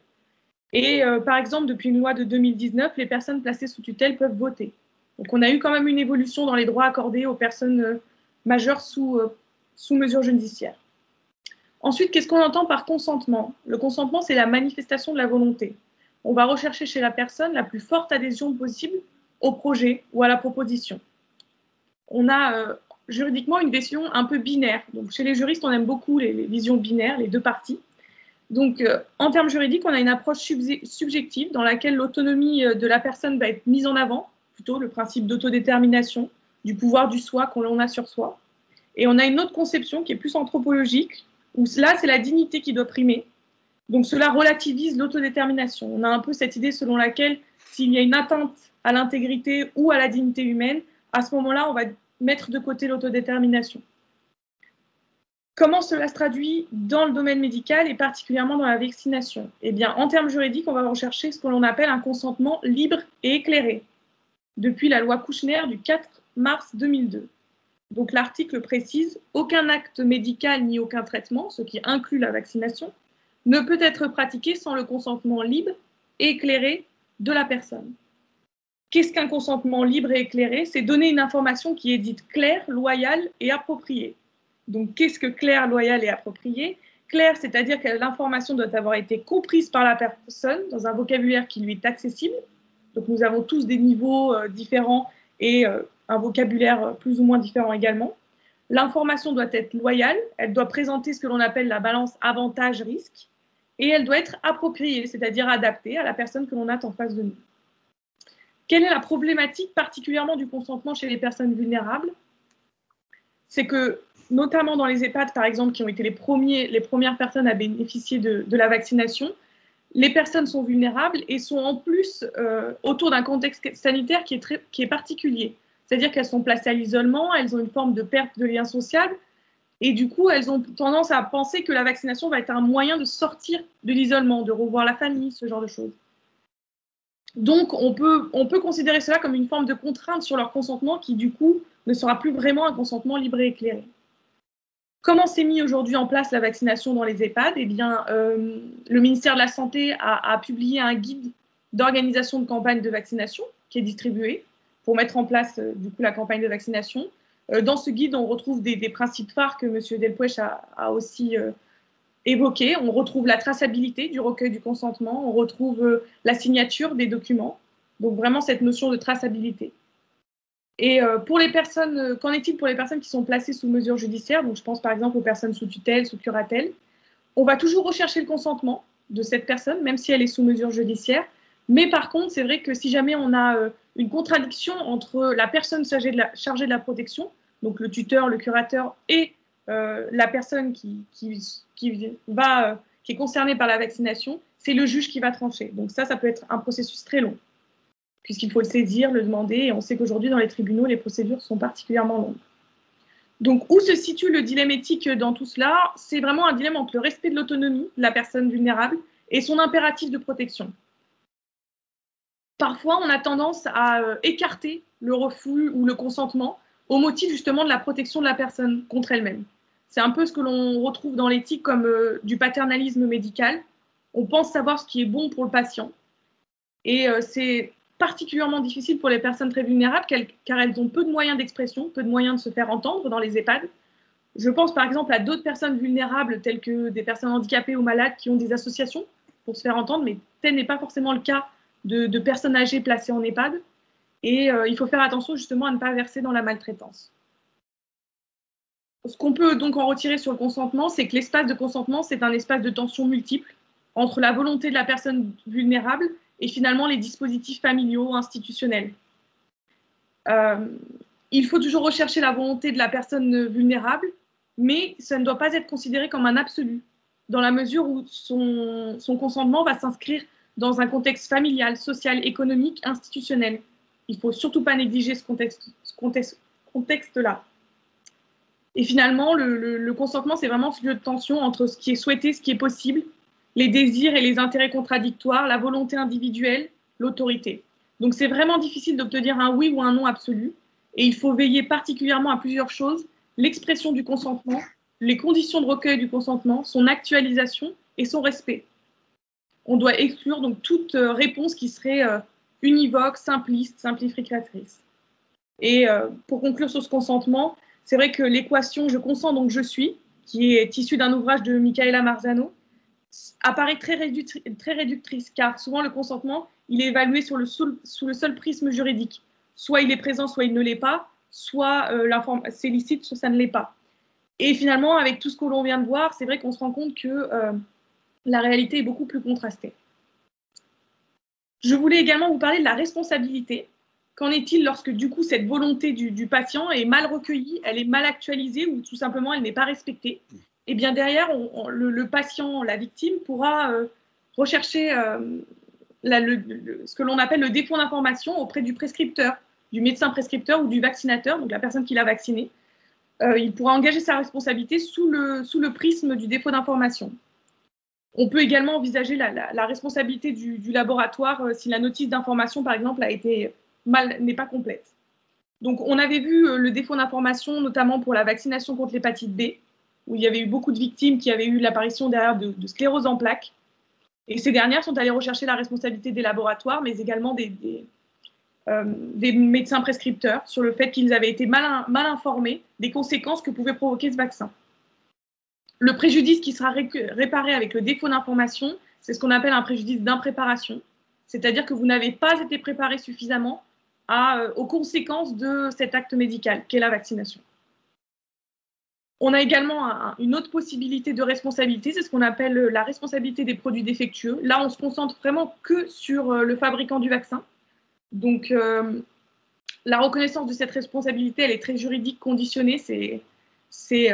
Et par exemple, depuis une loi de 2019, les personnes placées sous tutelle peuvent voter. Donc on a eu quand même une évolution dans les droits accordés aux personnes majeures sous mesure judiciaire. Ensuite, qu'est-ce qu'on entend par consentement? Le consentement, c'est la manifestation de la volonté. On va rechercher chez la personne la plus forte adhésion possible au projet ou à la proposition. On a juridiquement une vision un peu binaire. Donc, chez les juristes, on aime beaucoup les visions binaires, les deux parties. Donc, en termes juridiques, on a une approche subjective dans laquelle l'autonomie de la personne va être mise en avant, plutôt le principe d'autodétermination, du pouvoir du soi qu'on a sur soi. Et on a une autre conception qui est plus anthropologique, où là, c'est la dignité qui doit primer. Donc cela relativise l'autodétermination. On a un peu cette idée selon laquelle s'il y a une atteinte à l'intégrité ou à la dignité humaine, à ce moment-là, on va mettre de côté l'autodétermination. Comment cela se traduit dans le domaine médical et particulièrement dans la vaccination? Eh bien, en termes juridiques, on va rechercher ce que l'on appelle un consentement libre et éclairé, depuis la loi Kouchner du 4 mars 2002. Donc l'article précise « Aucun acte médical ni aucun traitement, ce qui inclut la vaccination, ne peut être pratiqué sans le consentement libre et éclairé de la personne. » Qu'est-ce qu'un consentement libre et éclairé? C'est donner une information qui est dite claire, loyale et appropriée. Donc, qu'est-ce que clair, loyal et approprié? Clair, c'est-à-dire que l'information doit avoir été comprise par la personne dans un vocabulaire qui lui est accessible. Donc, nous avons tous des niveaux différents et un vocabulaire plus ou moins différent également. L'information doit être loyale, elle doit présenter ce que l'on appelle la balance avantage-risque, et elle doit être appropriée, c'est-à-dire adaptée à la personne que l'on a en face de nous. Quelle est la problématique particulièrement du consentement chez les personnes vulnérables? C'est que, notamment dans les EHPAD, par exemple, qui ont été les premières personnes à bénéficier de la vaccination, les personnes sont vulnérables et sont en plus autour d'un contexte sanitaire qui est particulier. C'est-à-dire qu'elles sont placées à l'isolement, elles ont une forme de perte de lien social et du coup, elles ont tendance à penser que la vaccination va être un moyen de sortir de l'isolement, de revoir la famille, ce genre de choses. Donc, on peut considérer cela comme une forme de contrainte sur leur consentement qui, du coup, ne sera plus vraiment un consentement libre et éclairé. Comment s'est mis aujourd'hui en place la vaccination dans les EHPAD? Eh bien, le ministère de la Santé a publié un guide d'organisation de campagne de vaccination qui est distribué pour mettre en place, du coup, la campagne de vaccination. Dans ce guide, on retrouve des principes phares que M. Delpech a aussi évoqué. On retrouve la traçabilité du recueil du consentement, on retrouve la signature des documents, donc vraiment cette notion de traçabilité. Et pour les personnes, qu'en est-il pour les personnes qui sont placées sous mesure judiciaire? Donc je pense par exemple aux personnes sous tutelle, sous curatelle. On va toujours rechercher le consentement de cette personne, même si elle est sous mesure judiciaire. Mais par contre, c'est vrai que si jamais on a une contradiction entre la personne chargée de la protection, donc le tuteur, le curateur, et la personne qui est concernée par la vaccination, c'est le juge qui va trancher. Donc ça peut être un processus très long, puisqu'il faut le saisir, le demander, et on sait qu'aujourd'hui, dans les tribunaux, les procédures sont particulièrement longues. Donc, où se situe le dilemme éthique dans tout cela? C'est vraiment un dilemme entre le respect de l'autonomie de la personne vulnérable et son impératif de protection. Parfois, on a tendance à écarter le refus ou le consentement au motif justement de la protection de la personne contre elle-même. C'est un peu ce que l'on retrouve dans l'éthique comme du paternalisme médical. On pense savoir ce qui est bon pour le patient. Et c'est particulièrement difficile pour les personnes très vulnérables car elles ont peu de moyens d'expression, peu de moyens de se faire entendre dans les EHPAD. Je pense par exemple à d'autres personnes vulnérables telles que des personnes handicapées ou malades qui ont des associations pour se faire entendre, mais tel n'est pas forcément le cas de personnes âgées placées en EHPAD. Et il faut faire attention justement à ne pas verser dans la maltraitance. Ce qu'on peut donc en retirer sur le consentement, c'est que l'espace de consentement, c'est un espace de tension multiple entre la volonté de la personne vulnérable et finalement les dispositifs familiaux, institutionnels. Il faut toujours rechercher la volonté de la personne vulnérable, mais ça ne doit pas être considéré comme un absolu, dans la mesure où son consentement va s'inscrire dans un contexte familial, social, économique, institutionnel. Il ne faut surtout pas négliger ce contexte-là. Et finalement, le consentement, c'est vraiment ce lieu de tension entre ce qui est souhaité, ce qui est possible, les désirs et les intérêts contradictoires, la volonté individuelle, l'autorité. Donc c'est vraiment difficile d'obtenir un oui ou un non absolu, et il faut veiller particulièrement à plusieurs choses: l'expression du consentement, les conditions de recueil du consentement, son actualisation et son respect. On doit exclure donc toute réponse qui serait univoque, simpliste, simplificatrice. Et pour conclure sur ce consentement, c'est vrai que l'équation « je consens donc je suis », qui est issue d'un ouvrage de Michaela Marzano, apparaît très réductrice, car souvent le consentement, il est évalué sous le seul prisme juridique. Soit il est présent, soit il ne l'est pas, soit c'est licite, soit ça ne l'est pas. Et finalement, avec tout ce que l'on vient de voir, c'est vrai qu'on se rend compte que la réalité est beaucoup plus contrastée. Je voulais également vous parler de la responsabilité. Qu'en est-il lorsque du coup cette volonté du patient est mal recueillie, elle est mal actualisée ou tout simplement elle n'est pas respectée? Et bien derrière, le patient, la victime pourra rechercher ce que l'on appelle le défaut d'information auprès du prescripteur, du médecin prescripteur ou du vaccinateur, donc la personne qui l'a vacciné. Il pourra engager sa responsabilité sous le prisme du défaut d'information. On peut également envisager la responsabilité du laboratoire si la notice d'information, par exemple, n'est pas complète. Donc, on avait vu le défaut d'information, notamment pour la vaccination contre l'hépatite B, où il y avait eu beaucoup de victimes qui avaient eu l'apparition derrière de sclérose en plaques. Et ces dernières sont allées rechercher la responsabilité des laboratoires, mais également des médecins prescripteurs sur le fait qu'ils avaient été mal informés des conséquences que pouvait provoquer ce vaccin. Le préjudice qui sera réparé avec le défaut d'information, c'est ce qu'on appelle un préjudice d'impréparation, c'est-à-dire que vous n'avez pas été préparé suffisamment aux conséquences de cet acte médical qu'est la vaccination. On a également une autre possibilité de responsabilité, c'est ce qu'on appelle la responsabilité des produits défectueux. Là, on se concentre vraiment que sur le fabricant du vaccin. Donc, la reconnaissance de cette responsabilité, elle est très juridique conditionnée. C'est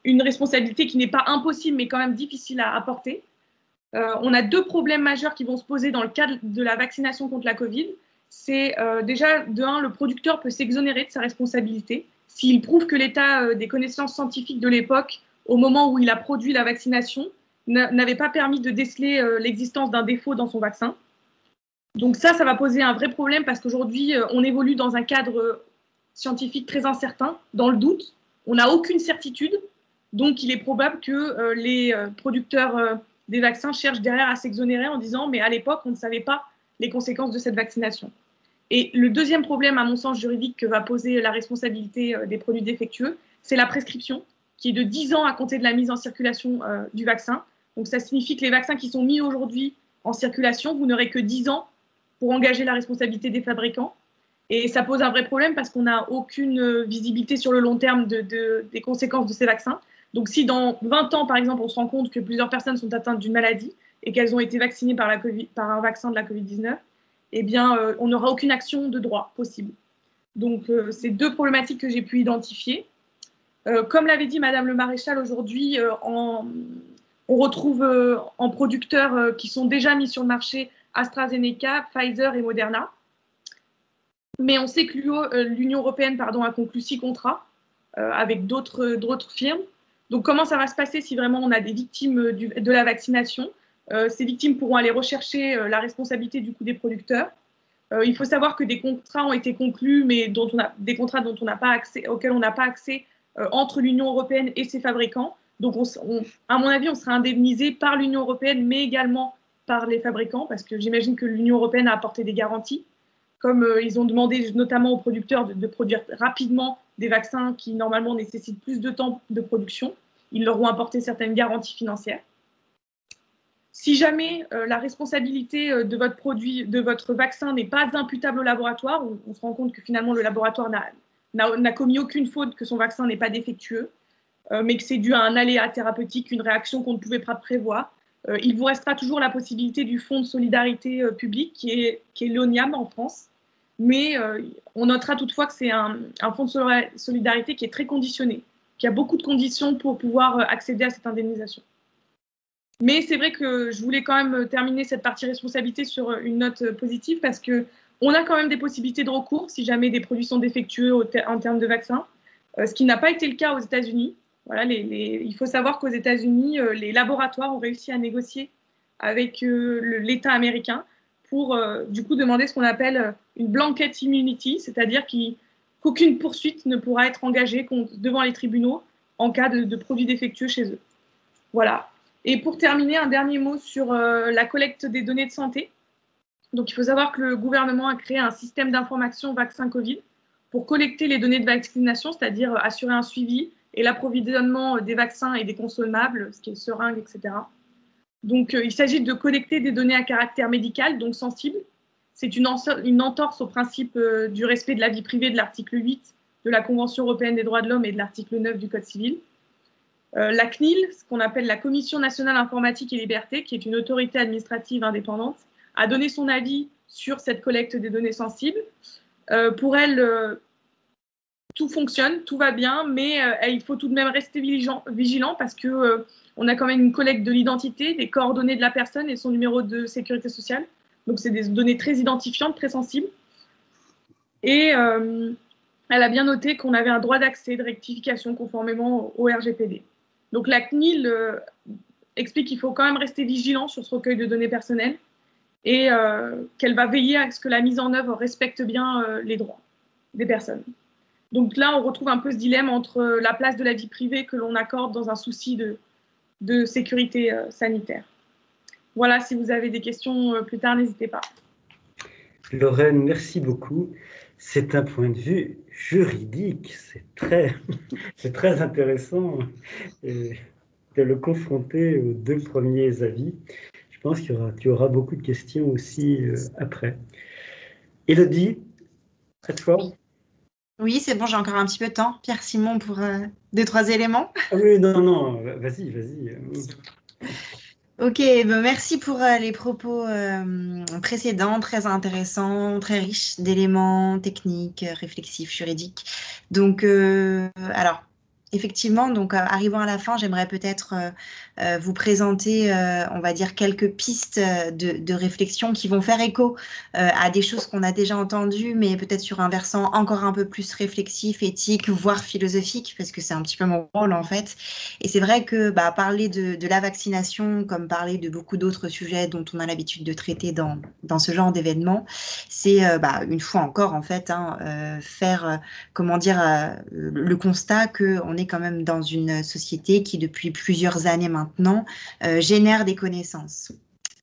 une responsabilité qui n'est pas impossible, mais quand même difficile à apporter. On a deux problèmes majeurs qui vont se poser dans le cadre de la vaccination contre la Covid. C'est déjà, de un, le producteur peut s'exonérer de sa responsabilité s'il prouve que l'état des connaissances scientifiques de l'époque, au moment où il a produit la vaccination, n'avait pas permis de déceler l'existence d'un défaut dans son vaccin. Donc ça va poser un vrai problème parce qu'aujourd'hui, on évolue dans un cadre scientifique très incertain, dans le doute. On n'a aucune certitude, donc il est probable que les producteurs des vaccins cherchent derrière à s'exonérer en disant « mais à l'époque, on ne savait pas les conséquences de cette vaccination ». Et le deuxième problème, à mon sens juridique, que va poser la responsabilité des produits défectueux, c'est la prescription, qui est de 10 ans à compter de la mise en circulation du vaccin. Donc ça signifie que les vaccins qui sont mis aujourd'hui en circulation, vous n'aurez que 10 ans pour engager la responsabilité des fabricants. Et ça pose un vrai problème parce qu'on n'a aucune visibilité sur le long terme des conséquences de ces vaccins. Donc si dans 20 ans, par exemple, on se rend compte que plusieurs personnes sont atteintes d'une maladie et qu'elles ont été vaccinées par un vaccin de la Covid-19, eh bien, on n'aura aucune action de droit possible. Donc, c'est deux problématiques que j'ai pu identifier. Comme l'avait dit Madame le Maréchal, aujourd'hui, on retrouve en producteurs qui sont déjà mis sur le marché AstraZeneca, Pfizer et Moderna. Mais on sait que l'Union européenne a conclu 6 contrats avec d'autres firmes. Donc, comment ça va se passer si vraiment on a des victimes de la vaccination? Ces victimes pourront aller rechercher la responsabilité du coup des producteurs. Il faut savoir que des contrats ont été conclus, mais des contrats auxquels on n'a pas accès entre l'Union européenne et ses fabricants. Donc, à mon avis, on sera indemnisé par l'Union européenne, mais également par les fabricants, parce que j'imagine que l'Union européenne a apporté des garanties, comme ils ont demandé notamment aux producteurs de produire rapidement des vaccins qui normalement nécessitent plus de temps de production. Ils leur ont apporté certaines garanties financières. Si jamais la responsabilité de votre produit, de votre vaccin n'est pas imputable au laboratoire, on se rend compte que finalement le laboratoire n'a commis aucune faute, que son vaccin n'est pas défectueux, mais que c'est dû à un aléa thérapeutique, une réaction qu'on ne pouvait pas prévoir, il vous restera toujours la possibilité du fonds de solidarité public qui est l'ONIAM en France. Mais on notera toutefois que c'est un fonds de solidarité qui est très conditionné, qui a beaucoup de conditions pour pouvoir accéder à cette indemnisation. Mais c'est vrai que je voulais quand même terminer cette partie responsabilité sur une note positive parce qu'on a quand même des possibilités de recours si jamais des produits sont défectueux en termes de vaccins, ce qui n'a pas été le cas aux États-Unis. Voilà, il faut savoir qu'aux États-Unis, les laboratoires ont réussi à négocier avec l'État américain pour du coup demander ce qu'on appelle une blanket immunity, c'est-à-dire qu'aucune poursuite ne pourra être engagée devant les tribunaux en cas de produits défectueux chez eux. Voilà. Et pour terminer, un dernier mot sur la collecte des données de santé. Donc, il faut savoir que le gouvernement a créé un système d'information vaccin Covid pour collecter les données de vaccination, c'est-à-dire assurer un suivi et l'approvisionnement des vaccins et des consommables, ce qui est seringues, etc. Donc, il s'agit de collecter des données à caractère médical, donc sensibles. C'est une entorse au principe du respect de la vie privée de l'article 8 de la Convention européenne des droits de l'homme et de l'article 9 du Code civil. La CNIL, ce qu'on appelle la Commission nationale informatique et liberté, qui est une autorité administrative indépendante, à donner son avis sur cette collecte des données sensibles. Pour elle, tout fonctionne, tout va bien, mais il faut tout de même rester vigilant parce que on a quand même une collecte de l'identité, des coordonnées de la personne et son numéro de sécurité sociale. Donc, c'est des données très identifiantes, très sensibles. Et elle a bien noté qu'on avait un droit d'accès, de rectification conformément au RGPD. Donc, la CNIL explique qu'il faut quand même rester vigilant sur ce recueil de données personnelles et qu'elle va veiller à ce que la mise en œuvre respecte bien les droits des personnes. Donc là, on retrouve un peu ce dilemme entre la place de la vie privée que l'on accorde dans un souci de sécurité sanitaire. Voilà, si vous avez des questions plus tard, n'hésitez pas. Lorraine, merci beaucoup. C'est un point de vue juridique, c'est très intéressant de le confronter aux deux premiers avis. Je pense qu'il y aura beaucoup de questions aussi après. Élodie, à toi. Oui, c'est bon, j'ai encore un petit peu de temps. Pierre-Simon pour 2-3 éléments. Ah oui, non, vas-y. Ok, ben merci pour les propos précédents, très intéressants, très riches d'éléments techniques, réflexifs, juridiques. Donc, alors, effectivement, donc arrivant à la fin, j'aimerais peut-être vous présenter, on va dire, quelques pistes de réflexion qui vont faire écho à des choses qu'on a déjà entendues, mais peut-être sur un versant encore un peu plus réflexif, éthique, voire philosophique, parce que c'est un petit peu mon rôle en fait. Et c'est vrai que parler de la vaccination, comme parler de beaucoup d'autres sujets dont on a l'habitude de traiter dans ce genre d'événements, c'est une fois encore en fait faire le constat qu'on est quand même dans une société qui depuis plusieurs années maintenant génère des connaissances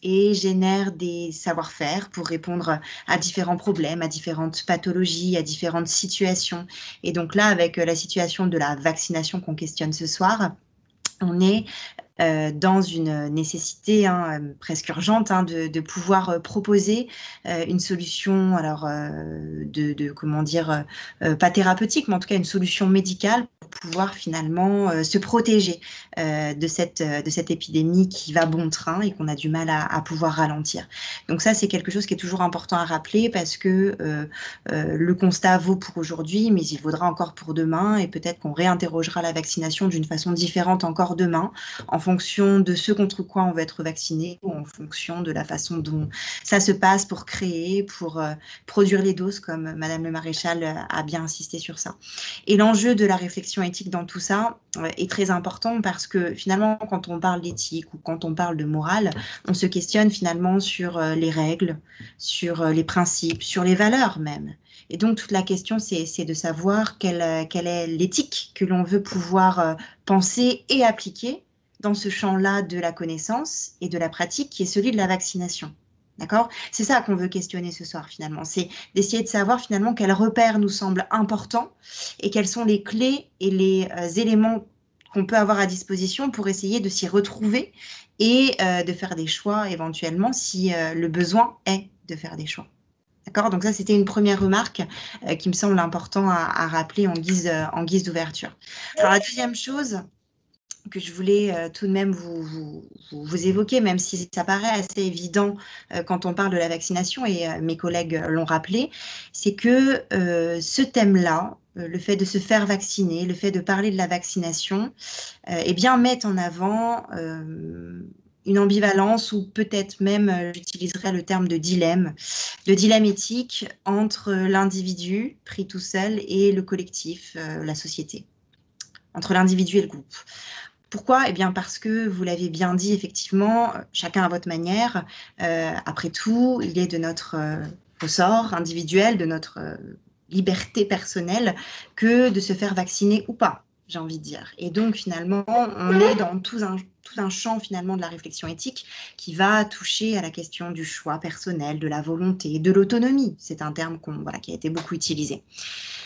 et génère des savoir-faire pour répondre à différents problèmes, à différentes pathologies, à différentes situations. Et donc là, avec la situation de la vaccination qu'on questionne ce soir, on est dans une nécessité presque urgente de pouvoir proposer une solution, alors pas thérapeutique, mais en tout cas une solution médicale pour pouvoir finalement se protéger de cette épidémie qui va bon train et qu'on a du mal à pouvoir ralentir. Donc ça, c'est quelque chose qui est toujours important à rappeler parce que le constat vaut pour aujourd'hui, mais il vaudra encore pour demain et peut-être qu'on réinterrogera la vaccination d'une façon différente encore demain, en fonction de ce contre quoi on veut être vacciné ou en fonction de la façon dont ça se passe pour créer, pour produire les doses, comme Madame le Maréchal a bien insisté sur ça. Et l'enjeu de la réflexion éthique dans tout ça est très important parce que finalement, quand on parle d'éthique ou quand on parle de morale, on se questionne finalement sur les règles, sur les principes, sur les valeurs même. Et donc, toute la question, c'est de savoir quelle est l'éthique que l'on veut pouvoir penser et appliquer dans ce champ-là de la connaissance et de la pratique qui est celui de la vaccination. D'accord ? C'est ça qu'on veut questionner ce soir finalement, c'est d'essayer de savoir finalement quels repères nous semblent importants et quelles sont les clés et les éléments qu'on peut avoir à disposition pour essayer de s'y retrouver et de faire des choix éventuellement si le besoin est de faire des choix. D'accord ? Donc ça, c'était une première remarque qui me semble important à rappeler en guise d'ouverture. Alors la deuxième chose que je voulais tout de même vous évoquer, même si ça paraît assez évident quand on parle de la vaccination, et mes collègues l'ont rappelé, c'est que ce thème-là, le fait de se faire vacciner, le fait de parler de la vaccination, met en avant une ambivalence ou peut-être même, j'utiliserais le terme de dilemme éthique entre l'individu pris tout seul et le collectif, la société, entre l'individu et le groupe. Pourquoi ? Eh bien parce que, vous l'avez bien dit, effectivement, chacun à votre manière, après tout, il est de notre ressort individuel, de notre liberté personnelle, que de se faire vacciner ou pas, j'ai envie de dire. Et donc, finalement, on est dans tout un champ, finalement, de la réflexion éthique qui va toucher à la question du choix personnel, de la volonté, de l'autonomie. C'est un terme qui a été beaucoup utilisé.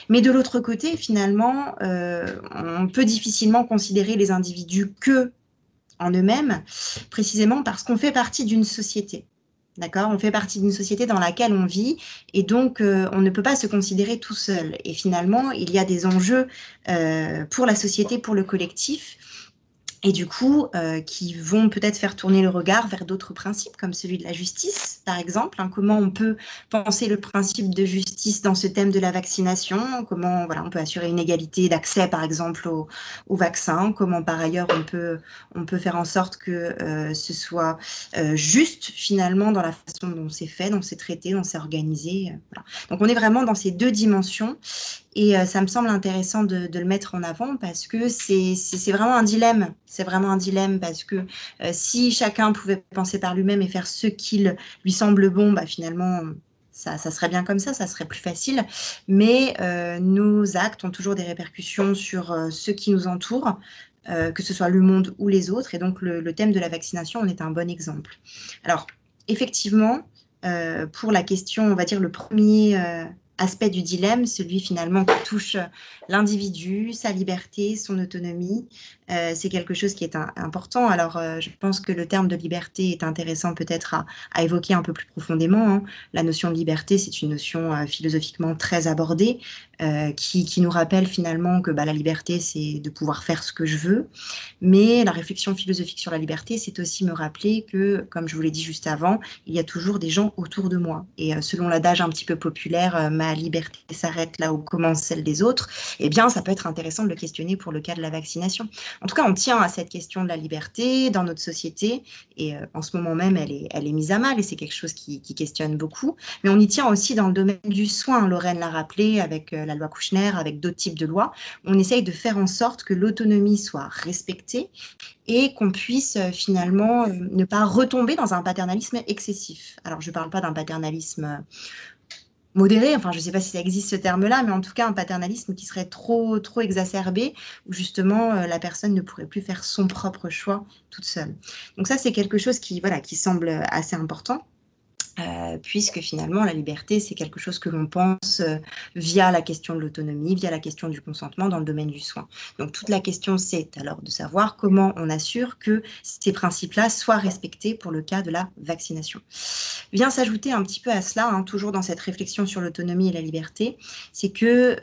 Mais de l'autre côté, finalement, on peut difficilement considérer les individus que en eux-mêmes, précisément parce qu'on fait partie d'une société. D'accord ? On fait partie d'une société dans laquelle on vit et donc on ne peut pas se considérer tout seul. Et finalement, il y a des enjeux pour la société, pour le collectif. et du coup, qui vont peut-être faire tourner le regard vers d'autres principes, comme celui de la justice, par exemple. Hein, comment on peut penser le principe de justice dans ce thème de la vaccination, comment voilà, on peut assurer une égalité d'accès, par exemple, au vaccin, comment par ailleurs on peut faire en sorte que ce soit juste, finalement, dans la façon dont c'est fait, dont c'est traité, dont c'est organisé. Voilà. Donc, on est vraiment dans ces deux dimensions. Et ça me semble intéressant de le mettre en avant parce que c'est vraiment un dilemme. C'est vraiment un dilemme parce que si chacun pouvait penser par lui-même et faire ce qu'il lui semble bon, bah, finalement, ça serait bien comme ça serait plus facile. Mais nos actes ont toujours des répercussions sur ceux qui nous entourent, que ce soit le monde ou les autres. Et donc, le thème de la vaccination en est un bon exemple. Alors, effectivement, pour la question, on va dire le premier aspect du dilemme, celui finalement qui touche l'individu, sa liberté, son autonomie, c'est quelque chose qui est important. Alors, je pense que le terme de liberté est intéressant peut-être à évoquer un peu plus profondément. Hein. La notion de liberté, c'est une notion philosophiquement très abordée, qui nous rappelle finalement que la liberté, c'est de pouvoir faire ce que je veux. Mais la réflexion philosophique sur la liberté, c'est aussi me rappeler que, comme je vous l'ai dit juste avant, il y a toujours des gens autour de moi. Et selon l'adage un petit peu populaire, ma liberté s'arrête là où commence celle des autres, eh bien, ça peut être intéressant de le questionner pour le cas de la vaccination. En tout cas, on tient à cette question de la liberté dans notre société, et en ce moment même, elle est mise à mal, et c'est quelque chose qui questionne beaucoup. Mais on y tient aussi dans le domaine du soin. Lorraine l'a rappelé avec la loi Kouchner, avec d'autres types de lois. On essaye de faire en sorte que l'autonomie soit respectée et qu'on puisse finalement ne pas retomber dans un paternalisme excessif. Alors, je ne parle pas d'un paternalisme modéré, enfin, je ne sais pas si ça existe ce terme-là, mais en tout cas, un paternalisme qui serait trop exacerbé, où justement, la personne ne pourrait plus faire son propre choix toute seule. Donc ça, c'est quelque chose qui semble assez important. Puisque finalement la liberté c'est quelque chose que l'on pense via la question de l'autonomie, via la question du consentement dans le domaine du soin. Donc toute la question c'est alors de savoir comment on assure que ces principes-là soient respectés pour le cas de la vaccination. Vient s'ajouter un petit peu à cela, hein, toujours dans cette réflexion sur l'autonomie et la liberté, c'est que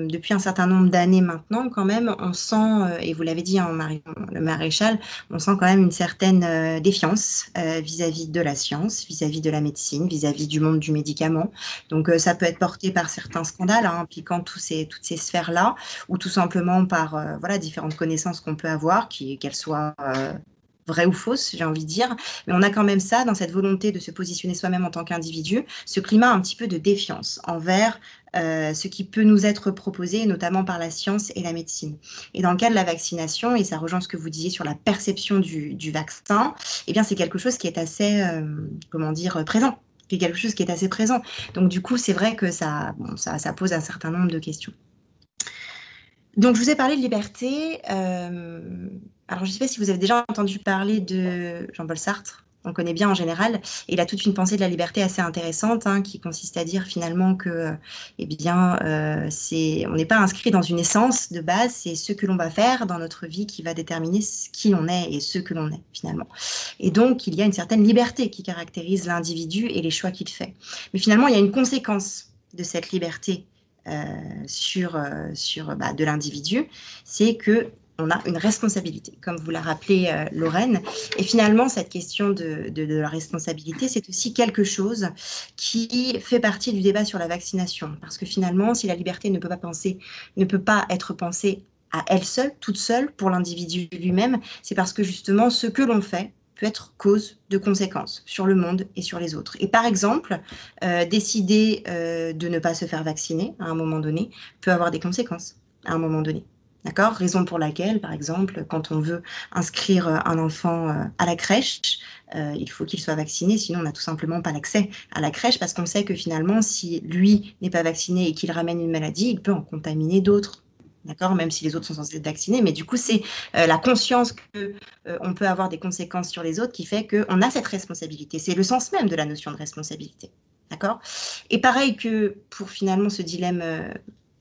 depuis un certain nombre d'années maintenant quand même on sent, et vous l'avez dit hein, le maréchal, on sent quand même une certaine défiance vis-à-vis de la science, vis-à-vis de la médecine, vis-à-vis du monde du médicament. Donc, ça peut être porté par certains scandales hein, impliquant toutes ces sphères-là, ou tout simplement par différentes connaissances qu'on peut avoir, qu'elles soient vraies ou fausses, j'ai envie de dire. Mais on a quand même ça, dans cette volonté de se positionner soi-même en tant qu'individu, ce climat un petit peu de défiance envers ce qui peut nous être proposé, notamment par la science et la médecine. Et dans le cas de la vaccination, et ça rejoint ce que vous disiez sur la perception du vaccin, eh bien c'est quelque chose qui est assez, présent. C'est quelque chose qui est assez présent. Donc du coup, c'est vrai que ça pose un certain nombre de questions. Donc je vous ai parlé de liberté. Alors je ne sais pas si vous avez déjà entendu parler de Jean-Paul Sartre. On le connaît bien en général, et il a toute une pensée de la liberté assez intéressante, hein, qui consiste à dire finalement que, on n'est pas inscrit dans une essence de base, c'est ce que l'on va faire dans notre vie qui va déterminer qui l'on est et ce que l'on est finalement. Et donc il y a une certaine liberté qui caractérise l'individu et les choix qu'il fait. Mais finalement il y a une conséquence de cette liberté de l'individu, c'est que on a une responsabilité, comme vous l'a rappelé Lorraine. Et finalement, cette question de la responsabilité, c'est aussi quelque chose qui fait partie du débat sur la vaccination. Parce que finalement, si la liberté ne peut pas être pensée à elle seule, toute seule, pour l'individu lui-même, c'est parce que justement, ce que l'on fait peut être cause de conséquences sur le monde et sur les autres. Et par exemple, décider de ne pas se faire vacciner à un moment donné peut avoir des conséquences à un moment donné. D'accord ? Raison pour laquelle, par exemple, quand on veut inscrire un enfant à la crèche, il faut qu'il soit vacciné, sinon on n'a tout simplement pas l'accès à la crèche, parce qu'on sait que finalement, si lui n'est pas vacciné et qu'il ramène une maladie, il peut en contaminer d'autres. D'accord ? Même si les autres sont censés être vaccinés, mais du coup, c'est la conscience qu'on peut avoir des conséquences sur les autres qui fait qu'on a cette responsabilité. C'est le sens même de la notion de responsabilité. D'accord ? Et pareil que pour finalement ce dilemme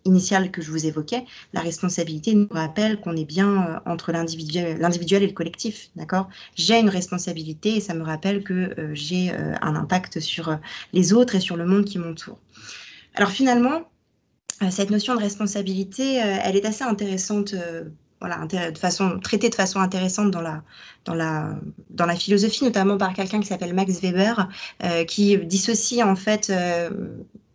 initial que je vous évoquais, la responsabilité nous rappelle qu'on est bien entre l'individuel et le collectif, d'accord ? J'ai une responsabilité et ça me rappelle que j'ai un impact sur les autres et sur le monde qui m'entoure. Alors finalement, cette notion de responsabilité, elle est assez intéressante voilà, traité de façon intéressante dans la philosophie, notamment par quelqu'un qui s'appelle Max Weber, qui dissocie en fait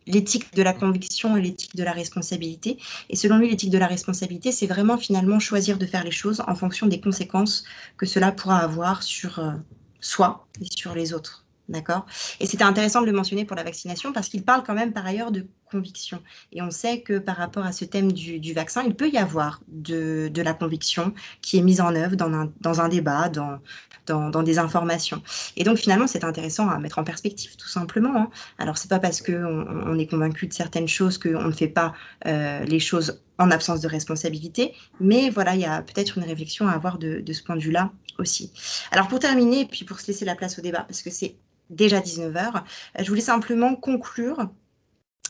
l'éthique de la conviction et l'éthique de la responsabilité. Et selon lui, l'éthique de la responsabilité, c'est vraiment finalement choisir de faire les choses en fonction des conséquences que cela pourra avoir sur soi et sur les autres. D'accord? Et c'était intéressant de le mentionner pour la vaccination parce qu'il parle quand même par ailleurs de conviction. Et on sait que par rapport à ce thème du vaccin, il peut y avoir de la conviction qui est mise en œuvre dans un débat, dans des informations. Et donc finalement, c'est intéressant à mettre en perspective, tout simplement. Hein. Alors, c'est pas parce qu'on est convaincu de certaines choses qu'on ne fait pas les choses en absence de responsabilité, mais voilà, il y a peut-être une réflexion à avoir de ce point de vue-là aussi. Alors, pour terminer, et puis pour se laisser la place au débat, parce que c'est déjà 19h, je voulais simplement conclure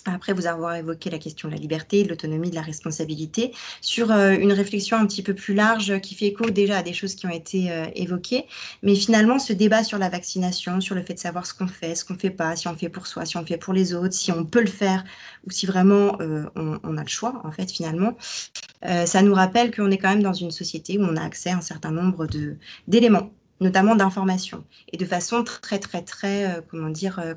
après vous avoir évoqué la question de la liberté, de l'autonomie, de la responsabilité, sur une réflexion un petit peu plus large qui fait écho déjà à des choses qui ont été évoquées. Mais finalement, ce débat sur la vaccination, sur le fait de savoir ce qu'on fait pas, si on le fait pour soi, si on le fait pour les autres, si on peut le faire ou si vraiment on a le choix, en fait, finalement, ça nous rappelle qu'on est quand même dans une société où on a accès à un certain nombre d'éléments, notamment d'informations, et de façon très,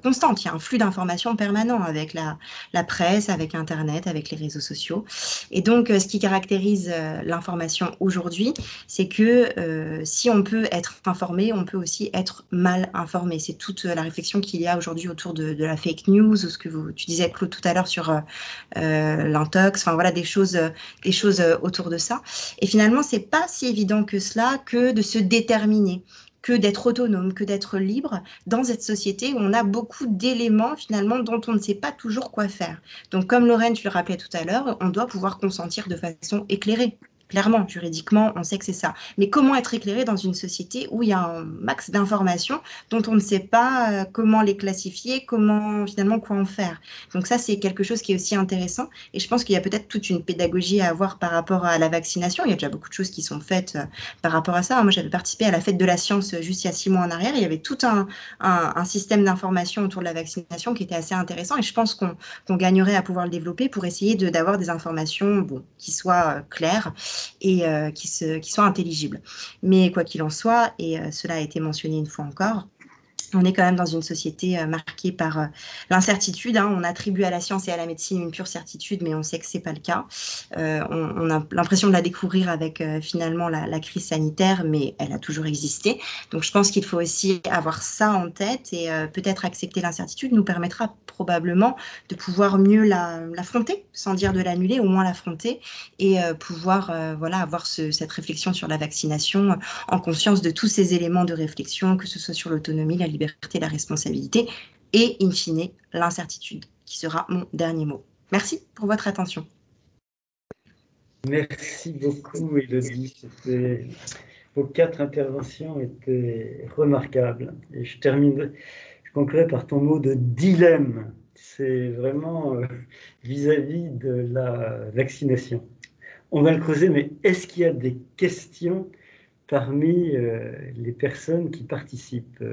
constante. Il y a un flux d'informations permanent avec la presse, avec Internet, avec les réseaux sociaux. Et donc, ce qui caractérise l'information aujourd'hui, c'est que si on peut être informé, on peut aussi être mal informé. C'est toute la réflexion qu'il y a aujourd'hui autour de la fake news, ou ce que tu disais, Claude, tout à l'heure sur l'intox, enfin voilà, des choses autour de ça. Et finalement, c'est pas si évident que cela que de se déterminer, que d'être autonome, que d'être libre dans cette société où on a beaucoup d'éléments finalement dont on ne sait pas toujours quoi faire. Donc comme Lorraine, tu le rappelais tout à l'heure, on doit pouvoir consentir de façon éclairée. Clairement, juridiquement, on sait que c'est ça. Mais comment être éclairé dans une société où il y a un max d'informations dont on ne sait pas comment les classifier, comment finalement quoi en faire. Donc ça, c'est quelque chose qui est aussi intéressant. Et je pense qu'il y a peut-être toute une pédagogie à avoir par rapport à la vaccination. Il y a déjà beaucoup de choses qui sont faites par rapport à ça. Moi, j'avais participé à la fête de la science juste il y a 6 mois en arrière. Il y avait tout un système d'information autour de la vaccination qui était assez intéressant. Et je pense qu'on gagnerait à pouvoir le développer pour essayer d'avoir des informations qui soient claires et qui soient intelligibles. Mais quoi qu'il en soit, et cela a été mentionné une fois encore, on est quand même dans une société marquée par l'incertitude. Hein. On attribue à la science et à la médecine une pure certitude, mais on sait que ce n'est pas le cas. On a l'impression de la découvrir avec finalement la crise sanitaire, mais elle a toujours existé. Donc je pense qu'il faut aussi avoir ça en tête et peut-être accepter l'incertitude nous permettra probablement de pouvoir mieux l'affronter, sans dire de l'annuler, au moins l'affronter et pouvoir avoir cette réflexion sur la vaccination en conscience de tous ces éléments de réflexion, que ce soit sur l'autonomie, la liberté, la responsabilité et, in fine, l'incertitude, qui sera mon dernier mot. Merci pour votre attention. Merci beaucoup, Élodie. Vos 4 interventions étaient remarquables. Et je conclurai par ton mot de dilemme. C'est vraiment vis-à-vis de la vaccination. On va le creuser, mais est-ce qu'il y a des questions parmi les personnes qui participent,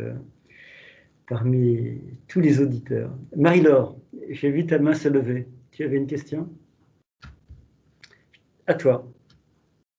parmi tous les auditeurs? Marie-Laure, j'ai vu ta main se lever. Tu avais une question? À toi.